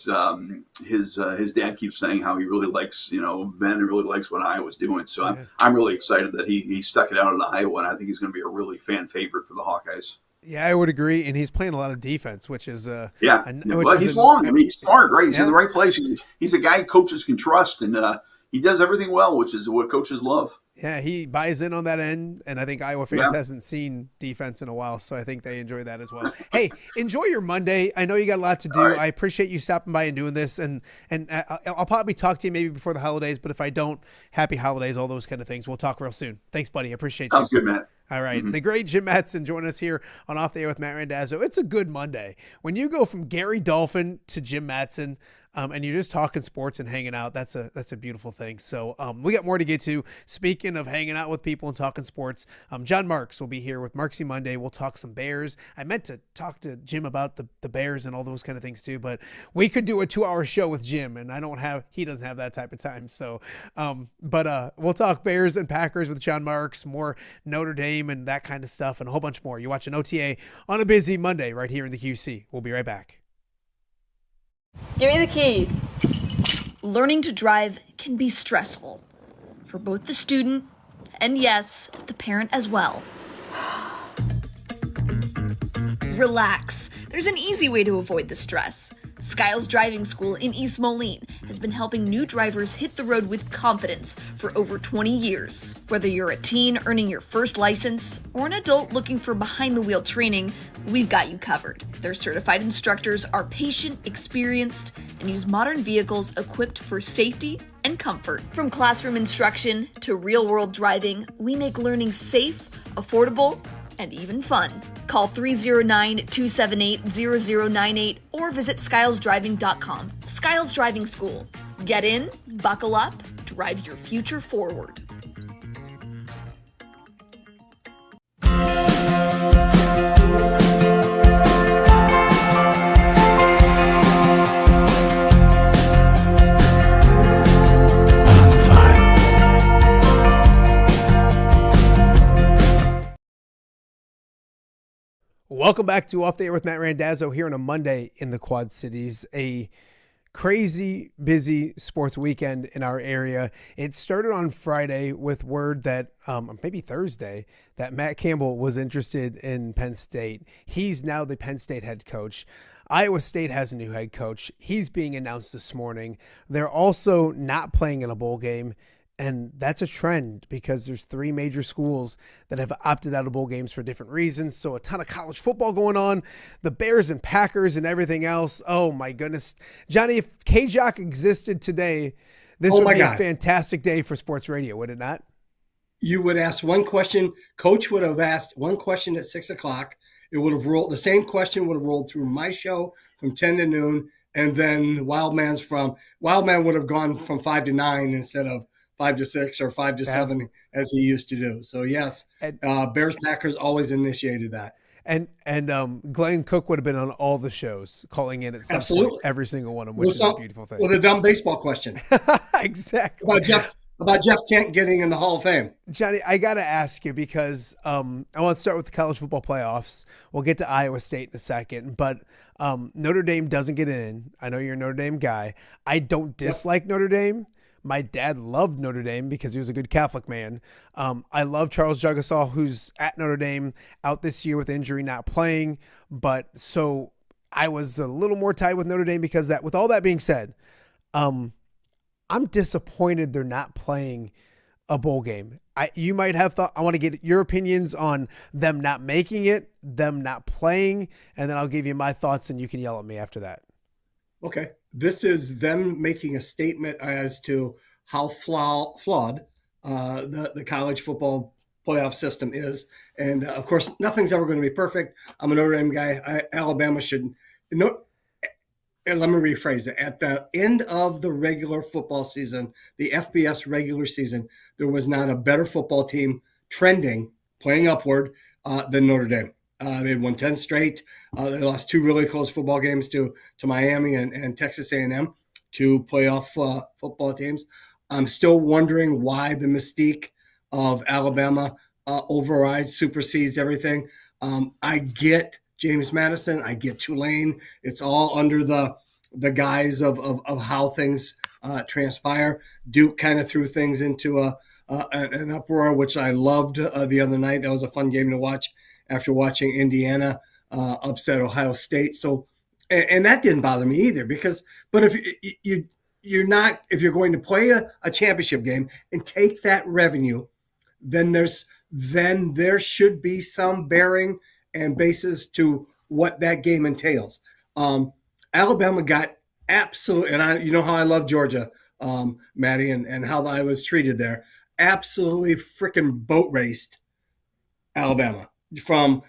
his dad keeps saying how he really likes, Ben, and really likes what Iowa's doing. So I'm really excited that he stuck it out in Iowa, and I think he's going to be a really fan favorite for the Hawkeyes. Yeah, I would agree, and he's playing a lot of defense, which is Well, he's long. I mean, he's smart, right? He's in the right place. He's a guy coaches can trust, and he does everything well, which is what coaches love. Yeah, he buys in on that end, and I think Iowa fans hasn't seen defense in a while, so I think they enjoy that as well. Hey, enjoy your Monday. I know you got a lot to do. Right. I appreciate you stopping by and doing this, and I'll probably talk to you maybe before the holidays, but if I don't, happy holidays, all those kind of things. We'll talk real soon. Thanks, buddy. I appreciate you. Sounds good, Matt. All right. Mm-hmm. The great Jim Mattson joining us here on Off the Air with Matt Randazzo. It's a good Monday. When you go from Gary Dolphin to Jim Mattson, and you're just talking sports and hanging out, that's a beautiful thing. So we got more to get to. Speaking of hanging out with people and talking sports, John Marx will be here with Marxy Monday. We'll talk some Bears. I meant to talk to Jim about the Bears and all those kind of things too, but we could do a 2-hour show with Jim, and he doesn't have that type of time. So, but we'll talk Bears and Packers with John Marx, more Notre Dame and that kind of stuff, and a whole bunch more. You're watching OTA on a busy Monday right here in the QC. We'll be right back. Give me the keys. Learning to drive can be stressful for both the student and, yes, the parent as well. Relax. There's an easy way to avoid the stress. Skiles Driving School in East Moline has been helping new drivers hit the road with confidence for over 20 years. Whether you're a teen earning your first license or an adult looking for behind-the-wheel training, we've got you covered. Their certified instructors are patient, experienced, and use modern vehicles equipped for safety and comfort. From classroom instruction to real-world driving, we make learning safe, affordable, and even fun. Call 309-278-0098 or visit skylesdriving.com. Skiles Driving School. Get in, buckle up, drive your future forward. Welcome back to Off the Air with Matt Randazzo here on a Monday in the Quad Cities. A crazy busy sports weekend in our area. It started on Friday with word that, maybe Thursday, that Matt Campbell was interested in Penn State. He's now the Penn State head coach. Iowa State has a new head coach. He's being announced this morning. They're also not playing in a bowl game. And that's a trend because there's three major schools that have opted out of bowl games for different reasons. So a ton of college football going on, the Bears and Packers and everything else. Oh my goodness. Johnny, if K-Jock existed today, this would be a fantastic day for sports radio, would it not? You would ask one question. Coach would have asked one question at 6:00. It would have rolled. The same question would have rolled through my show from 10 to noon. And then Wildman would have gone from 5 to 9 instead of 5 to 6 or 5 to 7 as he used to do. So yes, Bears Packers always initiated that. And Glenn Cook would have been on all the shows, calling in at some point, every single one of them, which is a beautiful thing. With a dumb baseball question. Exactly. About Jeff Kent getting in the Hall of Fame. Johnny, I got to ask you because I want to start with the college football playoffs. We'll get to Iowa State in a second, but Notre Dame doesn't get in. I know you're a Notre Dame guy. I don't dislike Notre Dame. My dad loved Notre Dame because he was a good Catholic man. I love Charles Jugusall, who's at Notre Dame, out this year with injury, not playing. But so I was a little more tied with Notre Dame because that. With all that being said, I'm disappointed they're not playing a bowl game. You might have thought, I want to get your opinions on them not making it, them not playing, and then I'll give you my thoughts and you can yell at me after that. Okay. This is them making a statement as to how flawed the college football playoff system is. And, of course, nothing's ever going to be perfect. I'm a Notre Dame guy. Alabama should – and let me rephrase it. At the end of the regular football season, the FBS regular season, there was not a better football team trending, playing upward, than Notre Dame. They had won 10 straight. They lost two really close football games to Miami and Texas A&M, two playoff football teams. I'm still wondering why the mystique of Alabama overrides, supersedes everything. I get James Madison. I get Tulane. It's all under the guise of how things transpire. Duke kind of threw things into an uproar, which I loved the other night. That was a fun game to watch after watching Indiana upset Ohio State. So, and that didn't bother me either but if you're going to play a championship game and take that revenue, then there should be some bearing and basis to what that game entails. Alabama got absolute, and you know how I love Georgia, Maddie, and how I was treated there. Absolutely freaking boat raced Alabama. From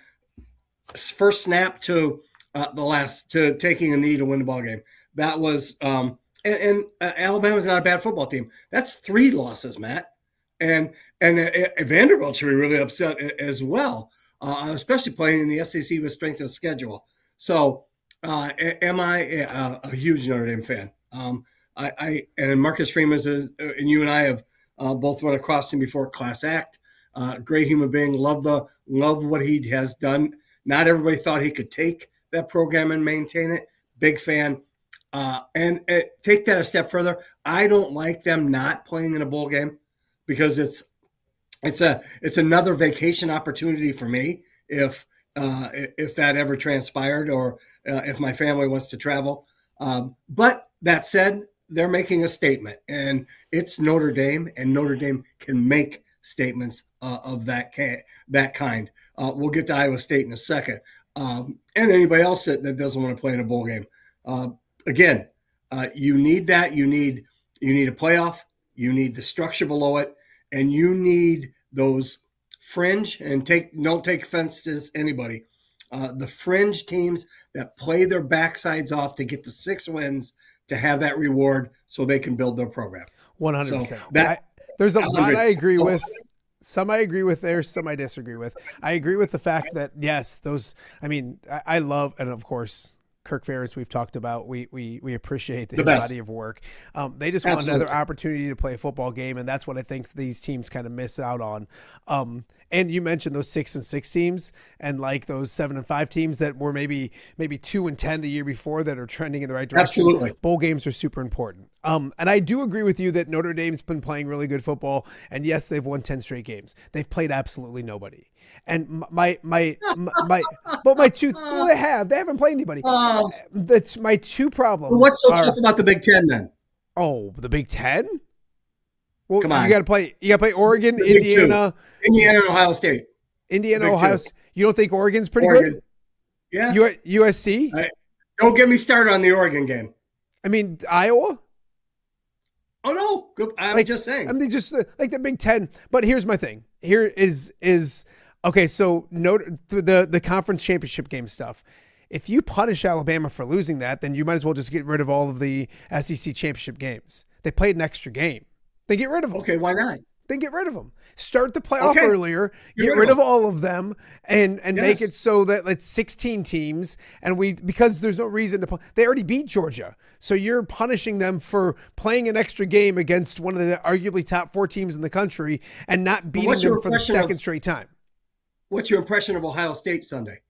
first snap to the last, to taking a knee to win the ball game. That was Alabama's not a bad football team. That's 3 losses, Matt, and Vanderbilt should be really upset as well, especially playing in the SEC with strength of schedule. So, am I a huge Notre Dame fan? And Marcus Freeman and you and I have both run across him before. Class act. Great human being. Love what he has done. Not everybody thought he could take that program and maintain it. Big fan. And take that a step further. I don't like them not playing in a bowl game because it's another vacation opportunity for me if that ever transpired or if my family wants to travel. But that said, they're making a statement, and it's Notre Dame, and Notre Dame can make statements of that kind. We'll get to Iowa State in a second, and anybody else that doesn't want to play in a bowl game. Again, you need that. You need a playoff. You need the structure below it, and you need those fringe. And don't take offense to anybody. The fringe teams that play their backsides off to get the 6 wins to have that reward so they can build their program. 100%. So there's a lot I agree with. Some I agree with there, some I disagree with. I agree with the fact that, yes, those, I mean, I love, and of course, Kirk Ferentz, we've talked about, we appreciate his body of work. They just want another opportunity to play a football game, and that's what I think these teams kind of miss out on. And you mentioned those 6-6 teams, and like those 7-5 teams that were maybe 2-10 the year before that are trending in the right direction. Absolutely. Bowl games are super important. And I do agree with you that Notre Dame's been playing really good football, and yes, they've won 10 straight games. They've played absolutely nobody. And my two, well, they haven't played anybody. That's my two problems. Well, what's so tough about the Big Ten then? Oh, the Big Ten? Well, come on. You got to play Oregon, Indiana, and Ohio State. Ohio. You don't think Oregon's pretty good? Yeah. USC. Don't get me started on the Oregon game. I mean, Iowa. Oh no, good. I'm just saying. I mean, just like the Big Ten. But here's my thing. Here is okay. So the conference championship game stuff. If you punish Alabama for losing that, then you might as well just get rid of all of the SEC championship games. They played an extra game. They get rid of them. Okay, why not? Then get rid of them. Start the playoff earlier. Get rid of all of them, and make it so that it's 16 teams. And because there's no reason to. They already beat Georgia, so you're punishing them for playing an extra game against one of the arguably top 4 teams in the country and not beating them for the second straight time. What's your impression of Ohio State Sunday?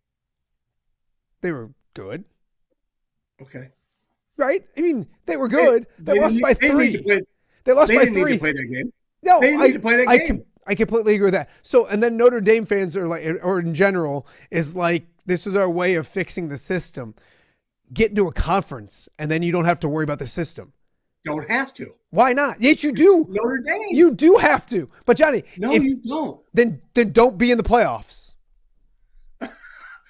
They were good. Okay. Right? I mean, they were good. They lost by 3. They lost by 3. They didn't need to play that game. No, they need to play that game. I completely agree with that. So, and then Notre Dame fans are like, or in general, is like, this is our way of fixing the system. Get into a conference, and then you don't have to worry about the system. Don't have to. Why not? Yes, you do. Notre Dame. You do have to. But Johnny, no, you don't. Then don't be in the playoffs.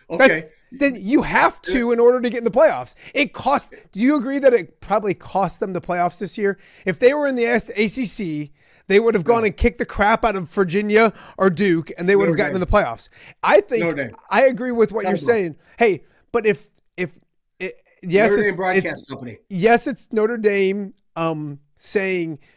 Okay. Then you have to in order to get in the playoffs. It costs. Do you agree that it probably cost them the playoffs this year? If they were in the ACC, they would have gone and kicked the crap out of Virginia or Duke, and they would have gotten in the playoffs. I think I agree with what you're saying. Hey, but if yes, Notre Dame Broadcast Company. Yes, it's Notre Dame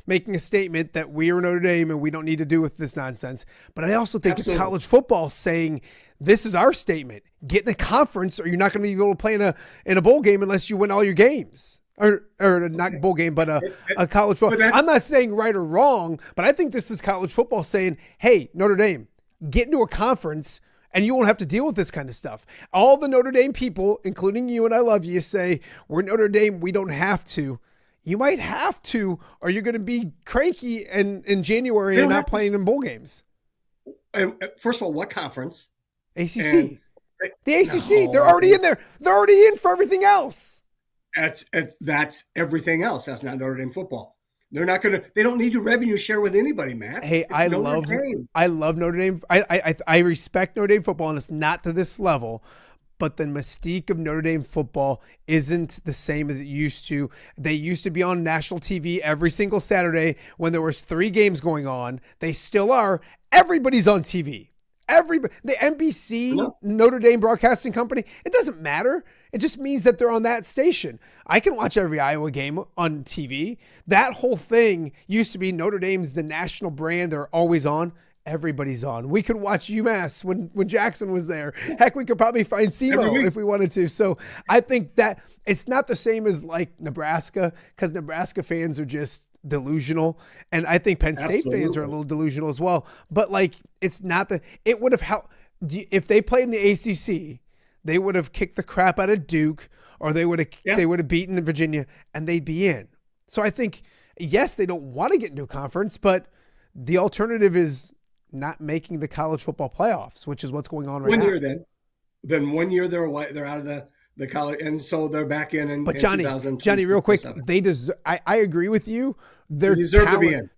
making a statement that we are Notre Dame and we don't need to do with this nonsense. But I also think it's college football saying this is our statement. Get in a conference, or you're not going to be able to play in a bowl game unless you win all your games. Or not bowl game, but a college football. I'm not saying right or wrong, but I think this is college football saying, hey, Notre Dame, get into a conference and you won't have to deal with this kind of stuff. All the Notre Dame people, including you, and I love you, say, we're Notre Dame, we don't have to. You might have to, or you're going to be cranky in January and not playing in bowl games. First of all, what conference? ACC. The ACC, they're already in there. They're already in for everything else. That's everything else. That's not Notre Dame football. They're not going to. They don't need to revenue share with anybody, Matt. Hey, I love Notre Dame. I respect Notre Dame football, and it's not to this level. But the mystique of Notre Dame football isn't the same as it used to. They used to be on national TV every single Saturday when there was 3 games going on. They still are. Everybody's on TV. The NBC, Notre Dame Broadcasting Company, it doesn't matter. It just means that they're on that station. I can watch every Iowa game on TV. That whole thing used to be Notre Dame's the national brand. They're always on. Everybody's on. We could watch UMass when Jackson was there. Heck, we could probably find SEMO if we wanted to. So I think that it's not the same as like Nebraska, because Nebraska fans are just delusional, and I think Penn State fans are a little delusional as well. But like, it's not it would have helped if they played in the ACC. They would have kicked the crap out of Duke, or they would have beaten Virginia, and they'd be in. So I think, yes, they don't want to get into a conference, but the alternative is not making the college football playoffs, which is what's going on right now. 1 year then 1 year they're out of the college, and so they're back in. But Johnny, real quick, they deserve. I agree with you. They deserve to be in.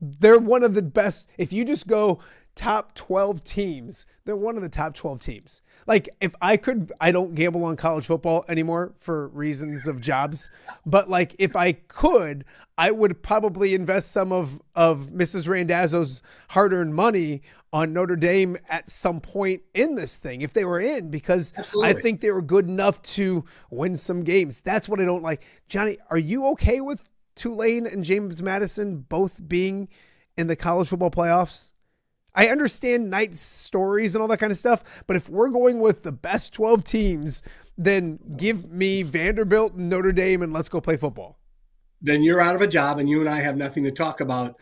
They're one of the best. If you just go top 12 teams, they're one of the top 12 teams. Like, if I could, I don't gamble on college football anymore for reasons of jobs. But like, if I could, I would probably invest some of Mrs. Randazzo's hard-earned money on Notre Dame at some point in this thing, if they were in, because Absolutely. I think they were good enough to win some games. That's what I don't like. Johnny, are you okay with Tulane and James Mattson both being in the college football playoffs? I understand night stories and all that kind of stuff, but if we're going with the best 12 teams, then give me Vanderbilt and Notre Dame and let's go play football. Then you're out of a job, and you and I have nothing to talk about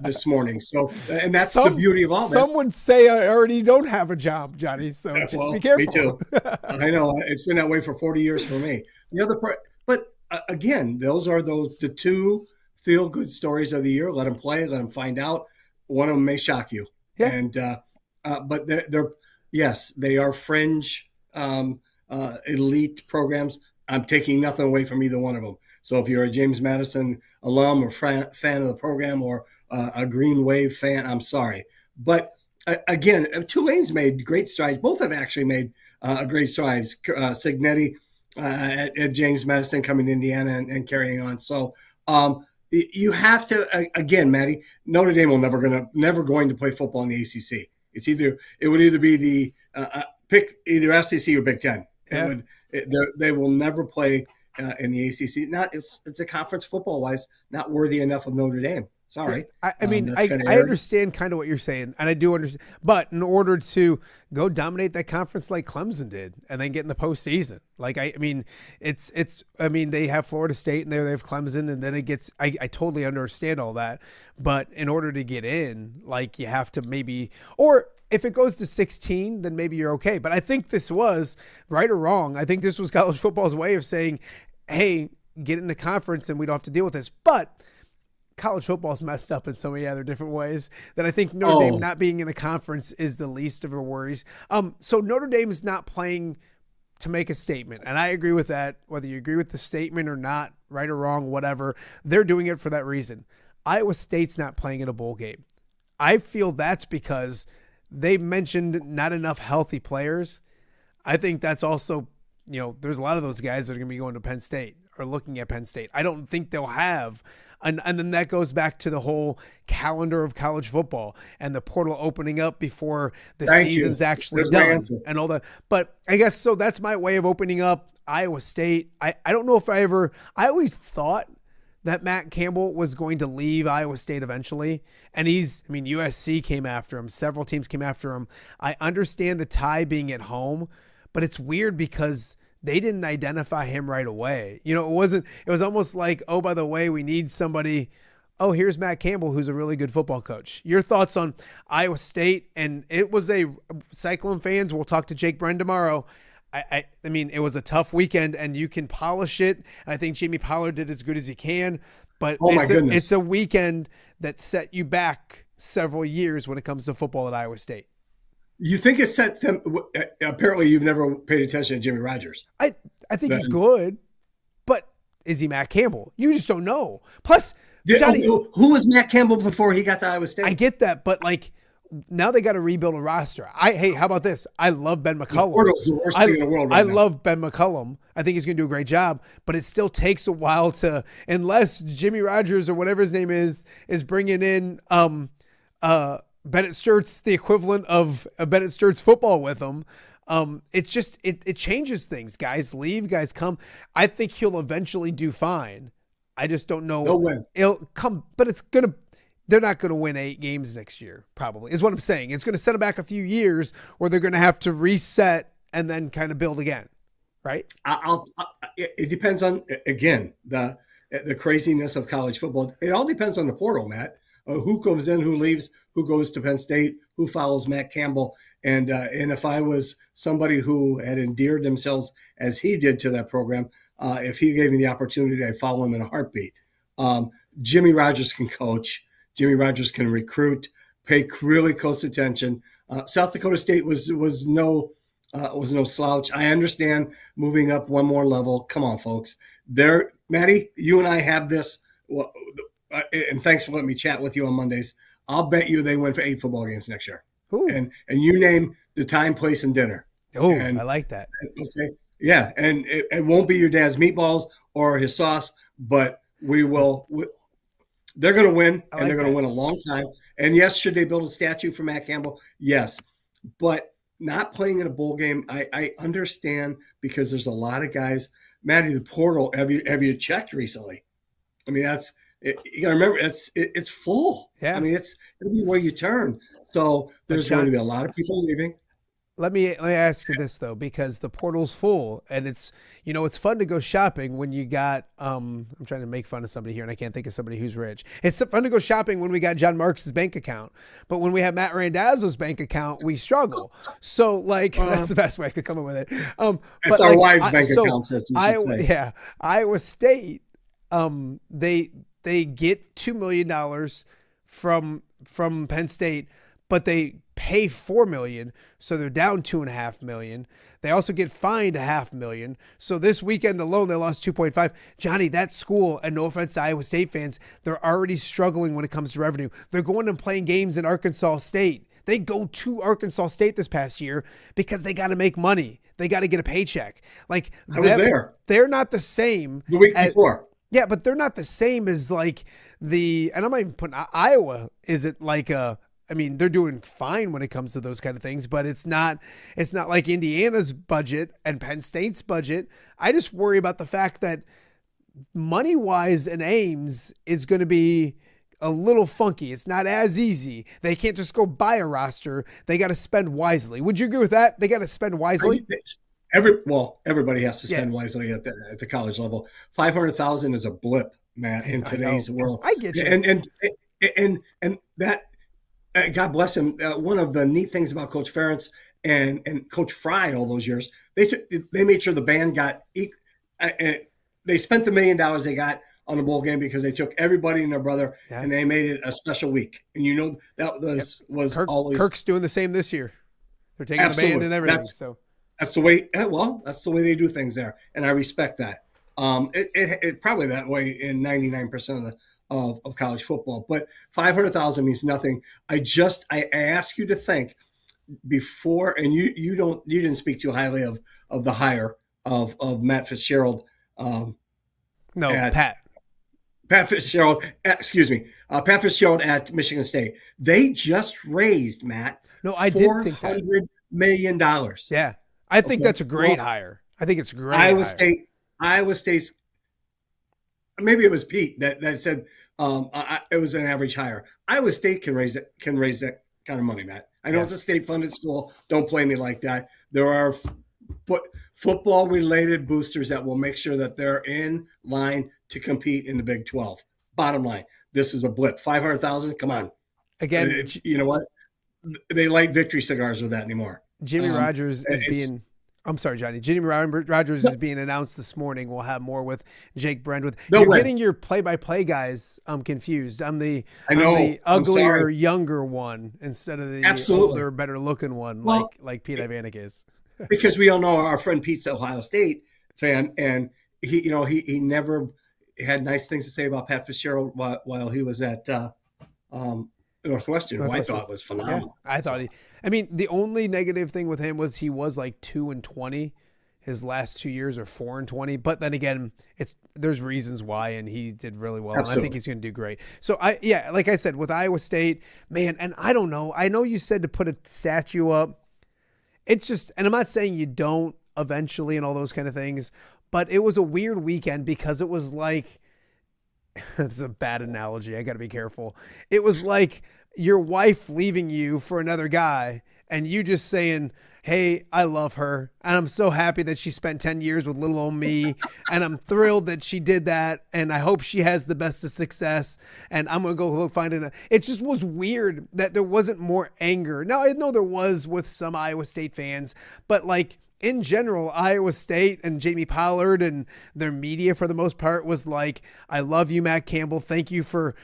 this morning. So, and that's the beauty of all this. Some would say I already don't have a job, Johnny. So just be careful. Me too. I know it's been that way for 40 years for me. The other part, but again, those are the two feel-good stories of the year. Let them play. Let them find out. One of them may shock you. Yeah. And but they're yes, they are fringe elite programs. I'm taking nothing away from either one of them. So if you're a James Mattson alum or fan of the program, or a Green Wave fan, I'm sorry. But again, Tulane's made great strides. Both have actually made great strides. Signetti at James Mattson coming to Indiana and carrying on. So you have to, again, Matty, Notre Dame will never going to play football in the ACC. It would either be the pick either SEC or Big Ten. Yeah. They will never play in the ACC. It's a conference football wise not worthy enough of Notre Dame. Sorry. I mean, I understand kind of what you're saying, and I do understand. But in order to go dominate that conference like Clemson did, and then get in the postseason, like I mean, they have Florida State and they have Clemson, and then it gets. I totally understand all that, but in order to get in, like you have to maybe, or if it goes to 16, then maybe you're okay. But I think this was right or wrong. I think this was college football's way of saying, hey, get in the conference and we don't have to deal with this. But college football's messed up in so many other different ways that I think Notre Dame not being in a conference is the least of her worries. So Notre Dame is not playing to make a statement. And I agree with that, whether you agree with the statement or not, right or wrong, whatever, they're doing it for that reason. Iowa State's not playing in a bowl game. I feel that's because they mentioned not enough healthy players. I think that's also, there's a lot of those guys that are going to be going to Penn State or looking at Penn State. I don't think they'll have, and then that goes back to the whole calendar of college football and the portal opening up before the season's actually done and all that. But I guess, so that's my way of opening up Iowa State. I don't know if I always thought that Matt Campbell was going to leave Iowa State eventually. And USC came after him. Several teams came after him. I understand the tie being at home, but it's weird because they didn't identify him right away. It was almost like, oh, by the way, we need somebody. Oh, here's Matt Campbell, who's a really good football coach. Your thoughts on Iowa State? And it was Cyclone fans, we'll talk to Jake Bren tomorrow. I mean, it was a tough weekend, and you can polish it. And I think Jamie Pollard did as good as he can, but it's a weekend that set you back several years when it comes to football at Iowa State. You think it set them? Apparently, you've never paid attention to Jimmy Rogers. I think he's good, but is he Matt Campbell? You just don't know. Plus, Johnny, who was Matt Campbell before he got to Iowa State? I get that, but now they got to rebuild a roster. Hey, how about this? I love Ben McCollum. Portal's the worst thing in the world right now. I love Ben McCollum. I think he's going to do a great job, but it still takes a while unless Jimmy Rogers or whatever his name is bringing in Bennett Sturts, the equivalent of Bennett Sturts football with him. It's just, it changes things. Guys leave, guys come. I think he'll eventually do fine. I just don't know. They'll win. It'll come, but they're not going to win 8 games next year, probably, is what I'm saying. It's going to set them back a few years where they're going to have to reset and then kind of build again, right? It depends on, again, the craziness of college football. It all depends on the portal, Matt. Who comes in, who leaves, who goes to Penn State, who follows Matt Campbell. And if I was somebody who had endeared themselves as he did to that program, if he gave me the opportunity, I'd follow him in a heartbeat. Jimmy Rogers can coach. Jimmy Rogers can recruit, pay really close attention. South Dakota State was no was no slouch. I understand moving up one more level. Come on, folks. There, Maddie, you and I have this. And thanks for letting me chat with you on Mondays. I'll bet you they win for 8 football games next year. Ooh. And you name the time, place, and dinner. Oh, and, I like that. Okay. Yeah, and it won't be your dad's meatballs or his sauce, but we will. They're going to win, and they're going to win a long time. And yes, should they build a statue for Matt Campbell? Yes. But not playing in a bowl game, I understand, because there's a lot of guys. Matty, the portal, have you checked recently? I mean, you got to remember, it's full. Yeah. I mean, it's everywhere you turn. So there's going to be a lot of people leaving. Let me ask you this though, because the portal's full, and it's fun to go shopping when you got I'm trying to make fun of somebody here and I can't think of somebody who's rich. It's fun to go shopping when we got John Marx's bank account, but when we have Matt Randazzo's bank account, we struggle. So that's the best way I could come up with it. It's our wives' bank accounts, as you should say. Yeah, Iowa State, they get $2 million from Penn State, but they pay $4 million, so they're down $2.5 million. They also get fined $500,000. So this weekend alone, they lost 2.5. Johnny, that school, and no offense to Iowa State fans, they're already struggling when it comes to revenue. They're going and playing games in Arkansas State. They go to Arkansas State this past year because they got to make money. They got to get a paycheck. Like, I was there. They're not the same. The week before. Yeah, but they're not the same as like and I'm not even putting Iowa. Is it like they're doing fine when it comes to those kind of things, but it's not like Indiana's budget and Penn State's budget. I just worry about the fact that money-wise in Ames is going to be a little funky. It's not as easy. They can't just go buy a roster. They got to spend wisely. Would you agree with that? They got to spend wisely? Everybody has to spend wisely at the college level. 500,000 is a blip, Matt, in today's world. I get you. And that, God bless him. One of the neat things about Coach Ferentz and Coach Fry all those years, they made sure the band got. They spent the $1 million they got on the bowl game because they took everybody and their brother and they made it a special week. And that was always. Kirk's doing the same this year. They're taking the band and everything. That's the way. That's the way they do things there, and I respect that. It probably that way in 99% of college football, but 500,000 means nothing. I ask you to think before, and you didn't speak too highly of the hire of Matt Fitzgerald. Pat Fitzgerald. Excuse me, Pat Fitzgerald at Michigan State. They just raised, Matt. No, I did think that $400 million. Yeah. I think that's a great hire. I think it's a great Iowa State's, maybe it was Pete that said it was an average hire. Iowa State can raise that kind of money, Matt. I know it's a state-funded school. Don't play me like that. There are football-related boosters that will make sure that they're in line to compete in the Big 12. Bottom line, this is a blip. 500,000, come on. Again, you know what? They light victory cigars with that anymore. Jimmy Rogers is being – I'm sorry, Johnny. Jimmy Rogers is being announced this morning. We'll have more with Jake Brentwood. You're getting your play-by-play guys confused. I'm the uglier, younger one instead of the older, better-looking one like Pete Ivanek is. Because we all know our friend Pete's an Ohio State fan, and he never had nice things to say about Pat Fitzgerald while he was at Northwestern, who I thought was phenomenal. Yeah, I thought the only negative thing with him was he was like 2-20 his last 2 years, or 4-20. But then again, there's reasons why, and he did really well. Absolutely. And I think he's going to do great. So like I said, with Iowa State, man, and I don't know. I know you said to put a statue up. It's just, and I'm not saying you don't eventually and all those kind of things, but it was a weird weekend because it was like, this is a bad analogy. I got to be careful. It was like your wife leaving you for another guy and you just saying, hey, I love her. And I'm so happy that she spent 10 years with little old me. And I'm thrilled that she did that. And I hope she has the best of success. And I'm going to go find it. It just was weird that there wasn't more anger. Now, I know there was with some Iowa State fans, but like, in general, Iowa State and Jamie Pollard and their media for the most part was like, I love you, Matt Campbell. Thank you for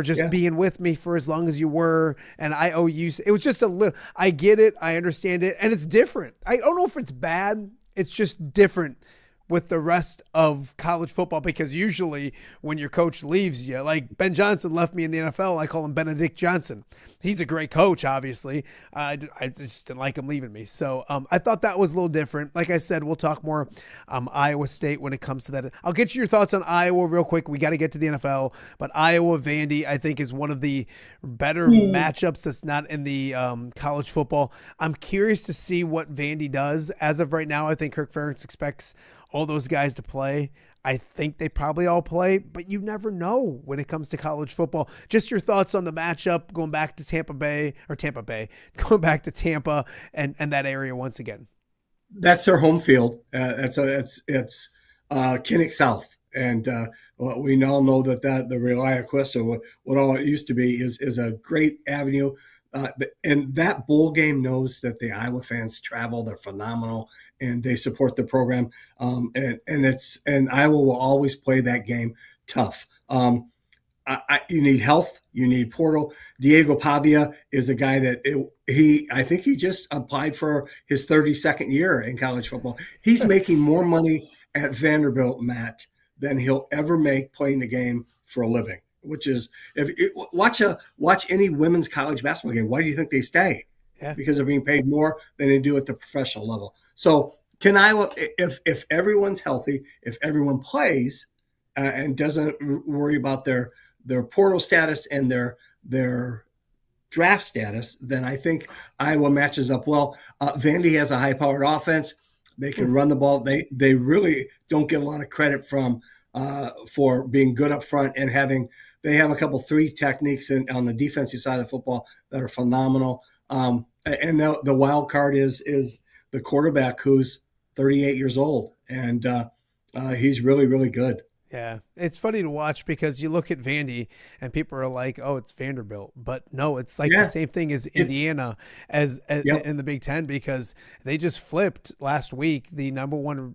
just being with me for as long as you were. And I owe you. It was just a little, I get it. I understand it. And it's different. I don't know if it's bad. It's just different with the rest of college football, because usually when your coach leaves you, like Ben Johnson left me in the NFL, I call him Benedict Johnson. He's a great coach, obviously. I just didn't like him leaving me. So I thought that was a little different. Like I said, we'll talk more Iowa State when it comes to that. I'll get you your thoughts on Iowa real quick. We got to get to the NFL, but Iowa Vandy, I think, is one of the better matchups that's not in the college football. I'm curious to see what Vandy does. As of right now, I think Kirk Ferentz expects all those guys to play. I think they probably all play, but you never know when it comes to college football. Just your thoughts on the matchup, going back to Tampa, going back to Tampa and that area once again. That's their home field. It's Kinnick South. And we all know that the Relia Cuesta, what all it used to be, is a great avenue. And that bowl game knows that the Iowa fans travel. They're phenomenal, and they support the program. And Iowa will always play that game tough. You need health. You need portal. Diego Pavia is a guy that I think he just applied for his 32nd year in college football. He's making more money at Vanderbilt, Matt, than he'll ever make playing the game for a living. Which is, watch any women's college basketball game. Why do you think they stay? Yeah. Because they're being paid more than they do at the professional level. So can Iowa, if everyone's healthy, if everyone plays and doesn't worry about their portal status and their draft status, then I think Iowa matches up well. Vandy has a high-powered offense. They can run the ball. They really don't get a lot of credit for being good up front and they have a couple three techniques on the defensive side of the football that are phenomenal. And the wild card is the quarterback, who's 38 years old, and he's really, really good. Yeah, it's funny to watch because you look at Vandy and people are like, "Oh, it's Vanderbilt," but no, it's like the same thing as Indiana as in the Big Ten, because they just flipped last week. The number one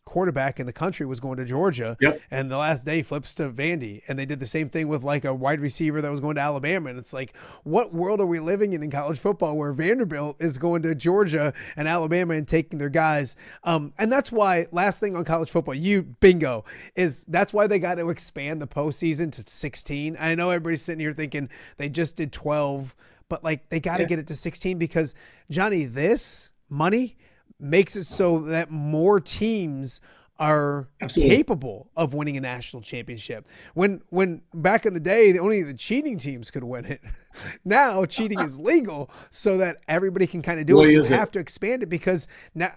quarterback in the country was going to Georgia, and the last day flips to Vandy, and they did the same thing with like a wide receiver that was going to Alabama. And it's like, what world are we living in college football where Vanderbilt is going to Georgia and Alabama and taking their guys? And that's why, last thing on college football, that's why they got to expand the postseason to 16. I know everybody's sitting here thinking they just did 12, but like they got to get it to 16, because Johnny, this money makes it so that more teams are capable of winning a national championship. When back in the day, only the cheating teams could win it. Now cheating is legal, so that everybody can kind of do it. You have to expand it, because now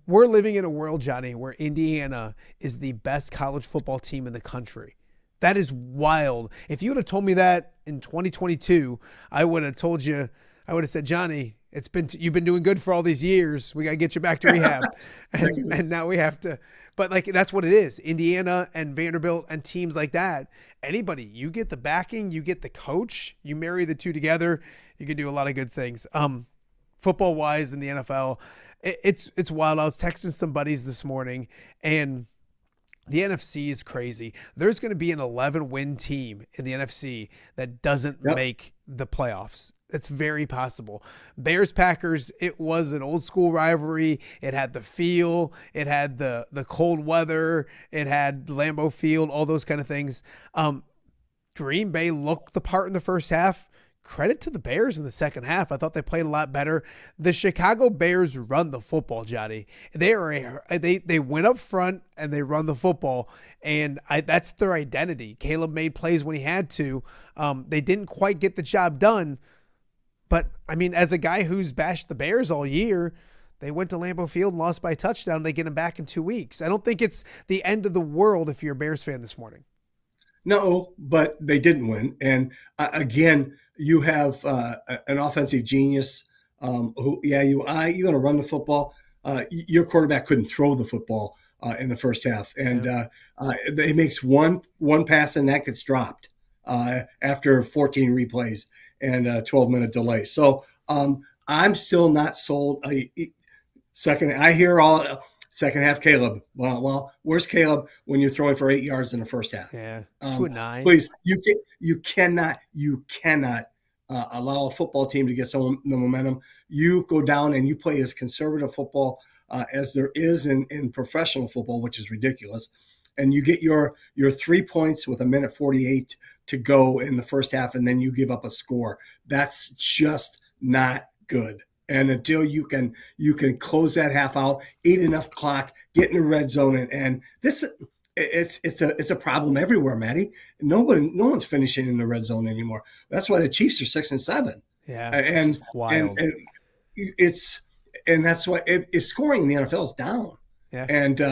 we're living in a world, Johnny, where Indiana is the best college football team in the country. That is wild. If you would have told me that in 2022, I would have said, Johnny, you've been doing good for all these years. We got to get you back to rehab. and now we have to, but like, that's what it is. Indiana and Vanderbilt and teams like that, anybody, you get the backing, you get the coach, you marry the two together, you can do a lot of good things. Football wise in the NFL, it's wild. I was texting some buddies this morning, and the NFC is crazy. There's going to be an 11-win team in the NFC that doesn't make the playoffs. It's very possible. Bears Packers, it was an old school rivalry. It had the feel, it had the cold weather, it had Lambeau Field, all those kind of things. Green Bay looked the part in the first half. Credit to the Bears in the second half. I thought they played a lot better. The Chicago Bears run the football, Johnny. They went up front and they run the football, and that's their identity. Caleb made plays when he had to. They didn't quite get the job done. But, I mean, as a guy who's bashed the Bears all year, they went to Lambeau Field and lost by a touchdown. They get him back in 2 weeks. I don't think it's the end of the world if you're a Bears fan this morning. No, but they didn't win. And, again, you have an offensive genius who, you're going to run the football. Your quarterback couldn't throw the football in the first half. And he makes one pass, and that gets dropped after 14 replays and a 12-minute delay. So I'm still not sold. I hear all second half Caleb. Well, where's Caleb when you're throwing for 8 yards in the first half? Yeah, 2-9. Please, you cannot allow a football team to get some the momentum. You go down and you play as conservative football as there is in professional football, which is ridiculous. And you get your 3 points with 1:48 to go in the first half, and then you give up a score. That's just not good. And until you can close that half out, eat enough clock, get in the red zone, and this it's a problem everywhere, Matty. No one's finishing in the red zone anymore. That's why the Chiefs are 6-7. Yeah, and wild. And that's why scoring in the NFL is down. Yeah, and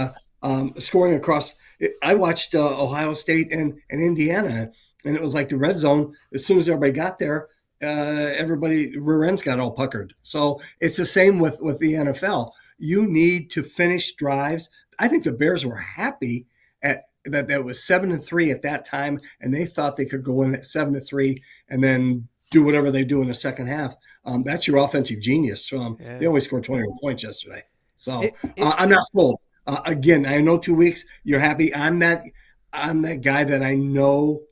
scoring across. I watched Ohio State and Indiana, and it was like the red zone. As soon as everybody got there, everybody rear ends got all puckered. So it's the same with the NFL. You need to finish drives. I think the Bears were happy at that was 7-3 at that time, and they thought they could go in at 7-3 and then do whatever they do in the second half. That's your offensive genius. They only scored 21 points yesterday. So I'm not sold. Again, I know 2 weeks. You're happy. I'm that guy that I know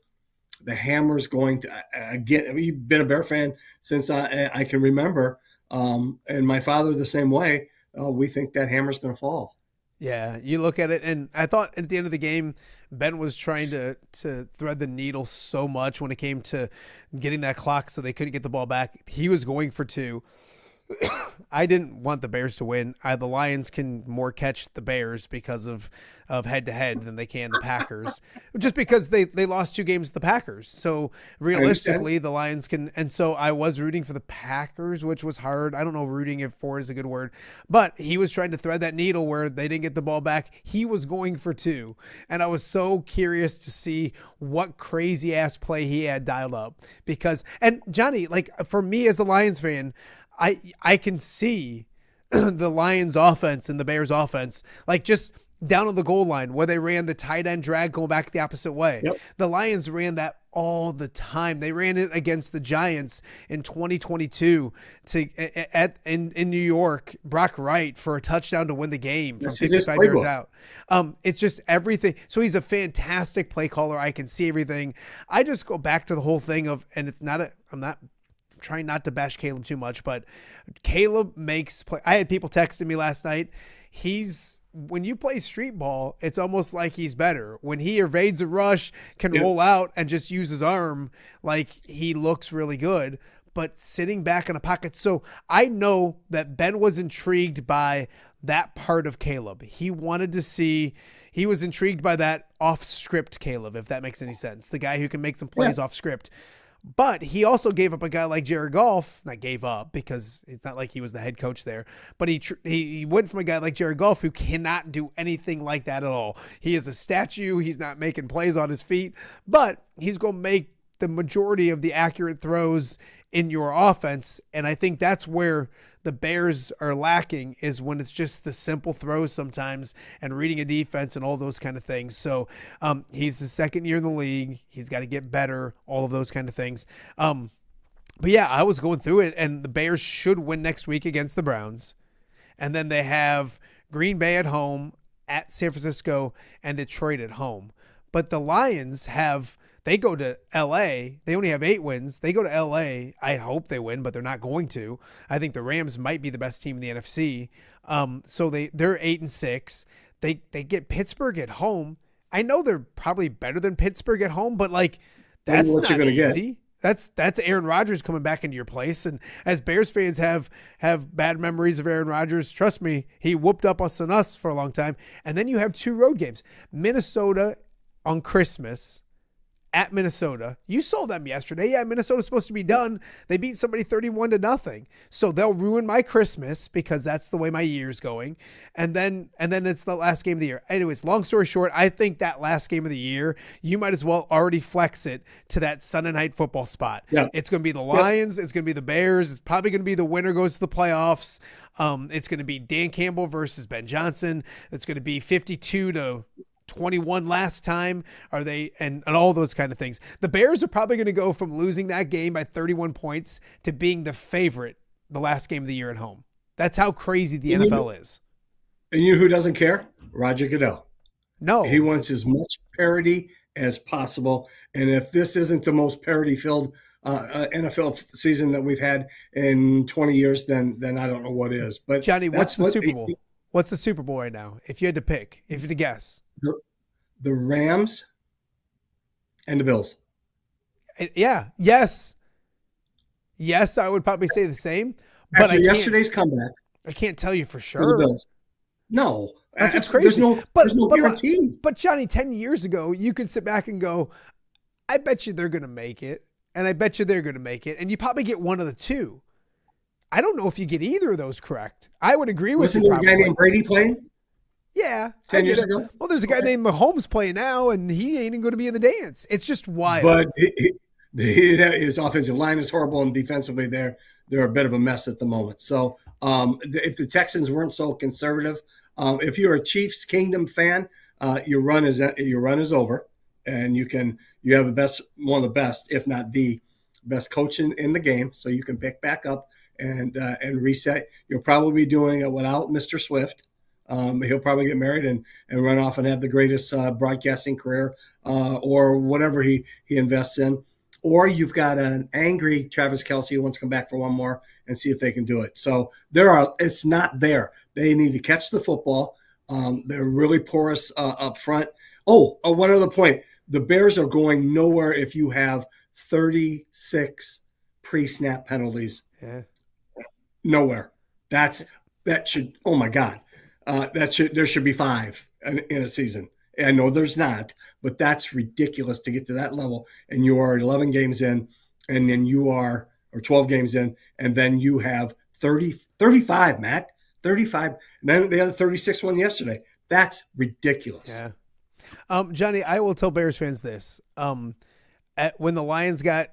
the hammer's going to again. You've been a Bear fan since I can remember, and my father the same way. We think that hammer's going to fall. Yeah, you look at it, and I thought at the end of the game, Ben was trying to thread the needle so much when it came to getting that clock so they couldn't get the ball back. He was going for 2. I didn't want the Bears to win. The Lions can more catch the Bears because of head-to-head than they can the Packers, just because they lost 2 games to the Packers. So realistically, the Lions can. And so I was rooting for the Packers, which was hard. I don't know if rooting for is a good word, but he was trying to thread that needle where they didn't get the ball back. He was going for 2. And I was so curious to see what crazy ass play he had dialed up and Johnny, like for me as a Lions fan, I can see the Lions offense and the Bears offense, like just down on the goal line where they ran the tight end drag going back the opposite way. Yep. The Lions ran all the time. They ran it against the Giants in 2022 in New York, Brock Wright for a touchdown to win the game from 55 yards out. It's just everything. So he's a fantastic play caller. I can see everything. I just go back to the whole thing I'm not trying not to bash Caleb too much, but Caleb makes play. I had people texting me last night. When you play street ball, it's almost like he's better. When he evades a rush, can roll out and just use his arm, like he looks really good, but sitting back in a pocket. So I know that Ben was intrigued by that part of Caleb. He was intrigued by that off script Caleb, if that makes any sense. The guy who can make some plays off script. But he also gave up a guy like Jared Goff. Not gave up because it's not like he was the head coach there. But he went from a guy like Jared Goff who cannot do anything like that at all. He is a statue. He's not making plays on his feet. But he's going to make the majority of the accurate throws in your offense. And I think that's where the Bears are lacking, is when it's just the simple throws sometimes and reading a defense and all those kind of things. So he's the second year in the league. He's got to get better, all of those kind of things. But yeah, I was going through it, and the Bears should win next week against the Browns. And then they have Green Bay at home, at San Francisco, and Detroit at home. But the Lions they go to LA. They only have 8 wins. They go to LA. I hope they win, but they're not going to. I think the Rams might be the best team in the NFC. So they're 8-6. They get Pittsburgh at home. I know they're probably better than Pittsburgh at home, but like that's what you're going to get. That's Aaron Rodgers coming back into your place. And as Bears fans have bad memories of Aaron Rodgers, trust me, he whooped up us and us for a long time. And then you have 2 road games. Minnesota on Christmas at Minnesota. You saw them yesterday. Yeah, Minnesota's supposed to be done. They beat somebody 31-0. So they'll ruin my Christmas because that's the way my year's going. And then it's the last game of the year. Anyways, long story short, I think that last game of the year, you might as well already flex it to that Sunday Night Football spot. Yeah. It's going to be the Lions. It's going to be the Bears. It's probably going to be the winner goes to the playoffs. It's going to be Dan Campbell versus Ben Johnson. It's going to be 52-21 last time. Are they and all those kind of things. The Bears are probably going to go from losing that game by 31 points to being the favorite the last game of the year at home. That's how crazy the And NFL is. And you know who doesn't care? Roger Goodell. No. He wants as much parity as possible. And if this isn't the most parity-filled NFL season that we've had in 20 years, then I don't know what is. But Johnny, what's the Super Bowl? What's the Super Bowl right now? If you had to pick, if you had to guess. The Rams and the Bills. Yeah. Yes. Yes, I would probably say the same. But After yesterday's comeback, I can't tell you for for the sure. Bills. No. That's what's crazy. There's no guarantee. But Johnny, 10 years ago, you could sit back and go, I bet you they're going to make it. And I bet you they're going to make it. And you probably get one of the two. I don't know if you get either of those correct. I would agree with you. Wasn't there a guy named Brady playing? Yeah. 10 years ago? Well, there's a guy named Mahomes playing now, and he ain't even going to be in the dance. It's just wild. But his offensive line is horrible, and defensively they're a bit of a mess at the moment. So if the Texans weren't so conservative, if you're a Chiefs Kingdom fan, your run is over, and you have one of the best, if not the best coach in the game, so you can pick back up and reset. You'll probably be doing it without Mr. Swift. He'll probably get married and run off and have the greatest broadcasting career or whatever he invests in. Or you've got an angry Travis Kelce who wants to come back for one more and see if they can do it. So it's not there. They need to catch the football. They're really porous up front. One other point. The Bears are going nowhere if you have 36 pre-snap penalties. Yeah. Nowhere. That should, oh my God. There should be 5 in a season. I know there's not, but that's ridiculous to get to that level. And you are 11 games in, and then or 12 games in, and then you have 35, Matt. 35. And then they had a 36 one yesterday. That's ridiculous. Yeah. Johnny, I will tell Bears fans this. When the Lions got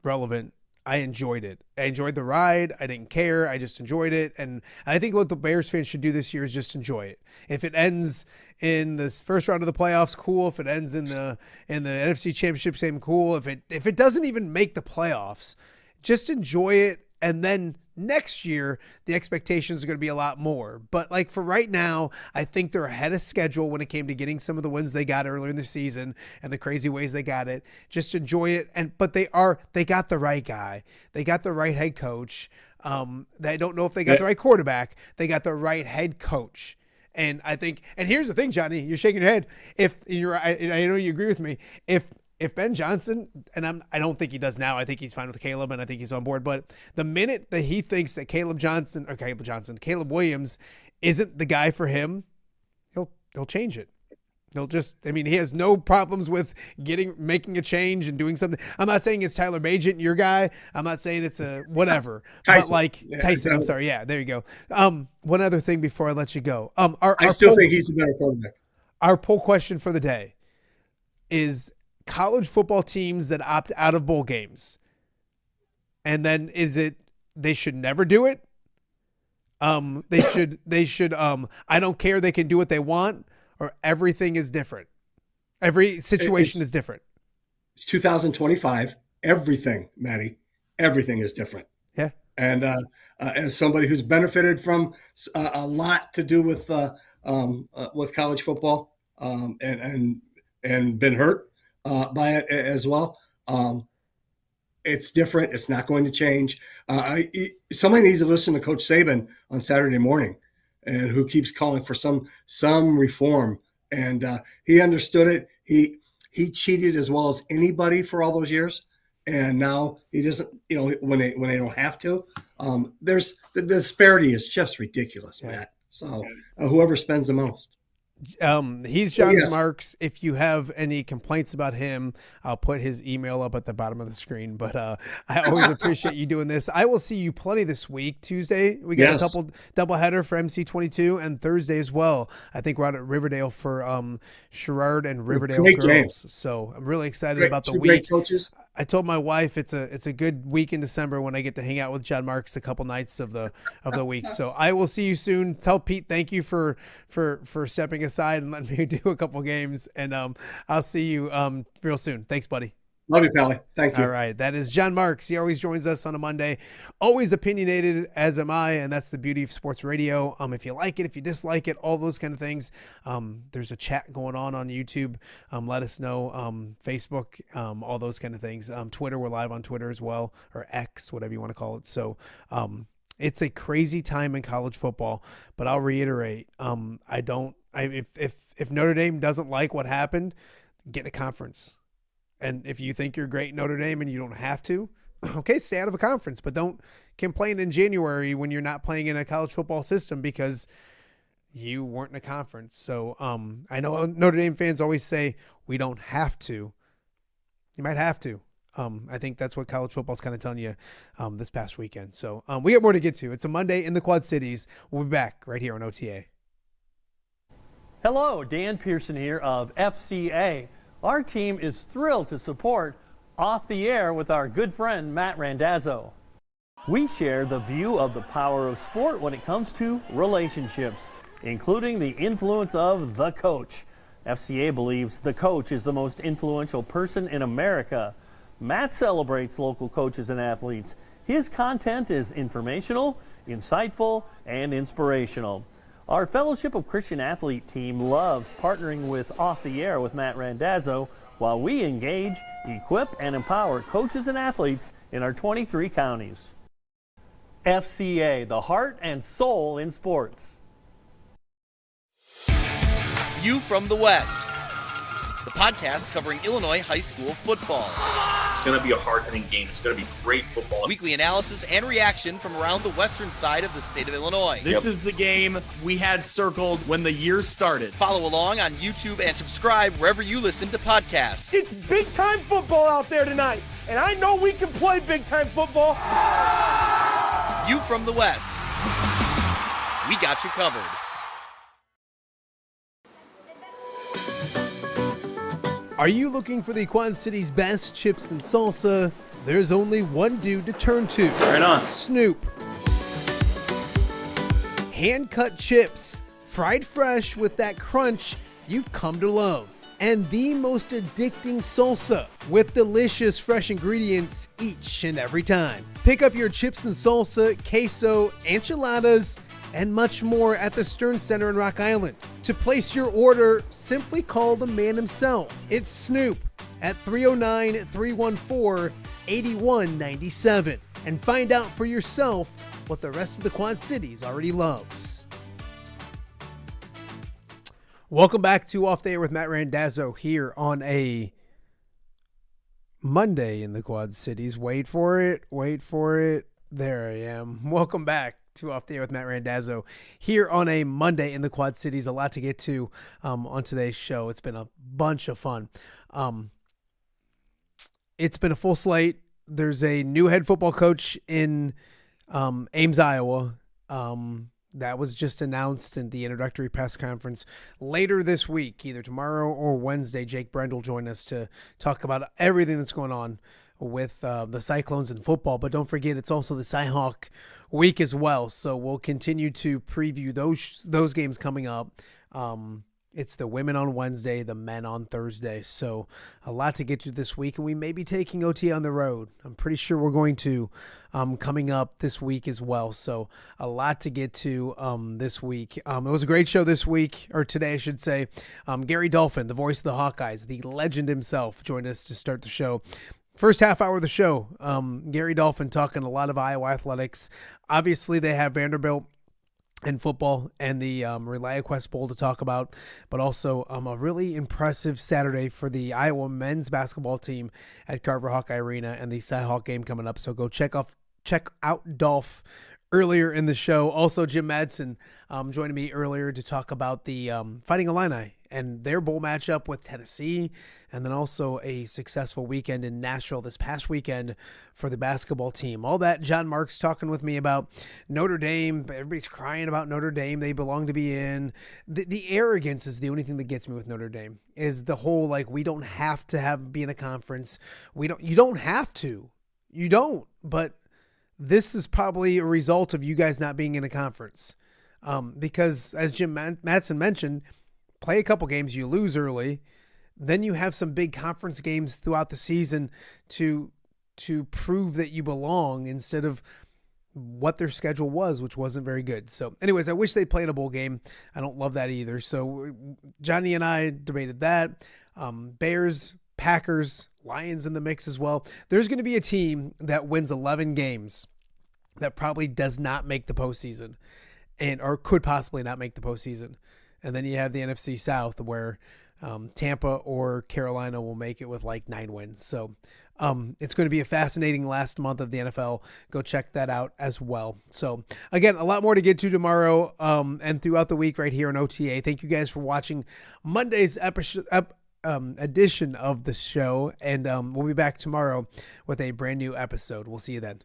relevant, I enjoyed it. I enjoyed the ride. I didn't care. I just enjoyed it. And I think what the Bears fans should do this year is just enjoy it. If it ends in this first round of the playoffs, cool. If it ends in the NFC Championship, same, cool. If it doesn't even make the playoffs, just enjoy it. And then next year, the expectations are going to be a lot more. But like for right now, I think they're ahead of schedule when it came to getting some of the wins they got earlier in the season and the crazy ways they got it. Just enjoy it. But they got the right guy. They got the right head coach. I don't know if they got the right quarterback. They got the right head coach. And I think, and here's the thing, Johnny, you're shaking your head. I know you agree with me. If Ben Johnson, and I don't think he does now, I think he's fine with Caleb and I think he's on board. But the minute that he thinks that Caleb Williams isn't the guy for him, he'll change it. He has no problems with making a change and doing something. I'm not saying it's Tyler Bagent, your guy. I'm not saying it's a whatever. Tyson. But Tyson, I'm sorry. Yeah, there you go. One other thing before I let you go. I still think he's a better quarterback. Our poll question for the day is college football teams that opt out of bowl games. And then is it they should never do it? They should I don't care, they can do what they want, or everything is different. Every situation is different. It's 2025. Everything, Matty, everything is different. Yeah. And as somebody who's benefited from a lot to do with college football and been hurt by it as well, it's different. It's not going to change. Somebody needs to listen to Coach Saban on Saturday morning, and who keeps calling for some reform. And he understood it. He cheated as well as anybody for all those years, and now he doesn't. When they don't have to, the disparity is just ridiculous, Matt. So whoever spends the most. He's John Marx. If you have any complaints about him, I'll put his email up at the bottom of the screen. But I always appreciate you doing this. I will see you plenty this week. Tuesday, we got a couple doubleheader for MC22, and Thursday as well. I think we're out at Riverdale for Sherrard and Riverdale Great girls. Game. So I'm really excited about the week. Great coaches. I told my wife it's a good week in December when I get to hang out with John Marx a couple nights of the week. So I will see you soon. Tell Pete thank you for stepping aside and letting me do a couple games, and I'll see you real soon. Thanks, buddy. Love you, Pally. Thank you. All right. That is John Marx. He always joins us on a Monday. Always opinionated, as am I, and that's the beauty of sports radio. If you like it, if you dislike it, all those kind of things. There's a chat going on YouTube. Let us know. Facebook, all those kind of things. Twitter, we're live on Twitter as well, or X, whatever you want to call it. So it's a crazy time in college football, but I'll reiterate, if Notre Dame doesn't like what happened, get a conference. And if you think you're great Notre Dame and you don't have to, okay, stay out of a conference. But don't complain in January when you're not playing in a college football system because you weren't in a conference. So I know Notre Dame fans always say we don't have to. You might have to. I think that's what college football is kind of telling you this past weekend. So we got more to get to. It's a Monday in the Quad Cities. We'll be back right here on OTA. Hello, Dan Pearson here of FCA. Our team is thrilled to support Off the Air with our good friend Matt Randazzo. We share the view of the power of sport when it comes to relationships, including the influence of the coach. FCA believes the coach is the most influential person in America. Matt celebrates local coaches and athletes. His content is informational, insightful, and inspirational. Our Fellowship of Christian Athlete team loves partnering with Off the Air with Matt Randazzo while we engage, equip, and empower coaches and athletes in our 23 counties. FCA, the heart and soul in sports. View from the West, the podcast covering Illinois high school football. It's going to be a hard-hitting game. It's going to be great football. Weekly analysis and reaction from around the western side of the state of Illinois. This is the game we had circled when the year started. Follow along on YouTube and subscribe wherever you listen to podcasts. It's big-time football out there tonight, and I know we can play big-time football. View from the West. We got you covered. Are you looking for the Quad City's best chips and salsa? There's only one dude to turn to. Right on. Snoop. Hand-cut chips, fried fresh with that crunch you've come to love. And the most addicting salsa with delicious fresh ingredients each and every time. Pick up your chips and salsa, queso, enchiladas, and much more at the Stern Center in Rock Island. To place your order, simply call the man himself. It's Snoop at 309-314-8197 and find out for yourself what the rest of the Quad Cities already loves. Welcome back to Off the Air with Matt Randazzo here on a Monday in the Quad Cities. Wait for it. There I am. Welcome back to Off the Air with Matt Randazzo here on a Monday in the Quad Cities. A lot to get to on today's show. It's been a bunch of fun. It's been a full slate. There's a new head football coach in Ames, Iowa. That was just announced in the introductory press conference later this week, either tomorrow or Wednesday. Jake Brend will join us to talk about everything that's going on with the Cyclones in football. But don't forget, it's also the Cyhawk week as well. So we'll continue to preview those games coming up. It's the women on Wednesday, the men on Thursday. So a lot to get to this week, and we may be taking OTA on the road. I'm pretty sure we're going to coming up this week as well. So a lot to get to this week. It was a great show this week, or today I should say. Gary Dolphin, the voice of the Hawkeyes, the legend himself, joined us to start the show. First half hour of the show, Gary Dolphin talking a lot of Iowa athletics. Obviously, they have Vanderbilt in football and the ReliaQuest Bowl to talk about, but also a really impressive Saturday for the Iowa men's basketball team at Carver Hawkeye Arena and the Cyhawk game coming up. So go check out Dolph earlier in the show. Also, Jim Mattson joining me earlier to talk about the Fighting Illini and their bowl matchup with Tennessee, and then also a successful weekend in Nashville this past weekend for the basketball team. All that, John Marx talking with me about Notre Dame. Everybody's crying about Notre Dame. They belong to be in. The arrogance is the only thing that gets me with Notre Dame, is the whole, like, we don't have to be in a conference. You don't have to. You don't. But this is probably a result of you guys not being in a conference. Because, as Jim Mattson mentioned, play a couple games, you lose early, then you have some big conference games throughout the season to prove that you belong instead of what their schedule was, which wasn't very good. So anyways, I wish they played a bowl game. I don't love that either. So Johnny and I debated that. Bears, Packers, Lions in the mix as well. There's going to be a team that wins 11 games that probably does not make the postseason or could possibly not make the postseason. And then you have the NFC South where Tampa or Carolina will make it with like 9 wins. So it's going to be a fascinating last month of the NFL. Go check that out as well. So again, a lot more to get to tomorrow and throughout the week right here on OTA. Thank you guys for watching Monday's edition of the show. And we'll be back tomorrow with a brand new episode. We'll see you then.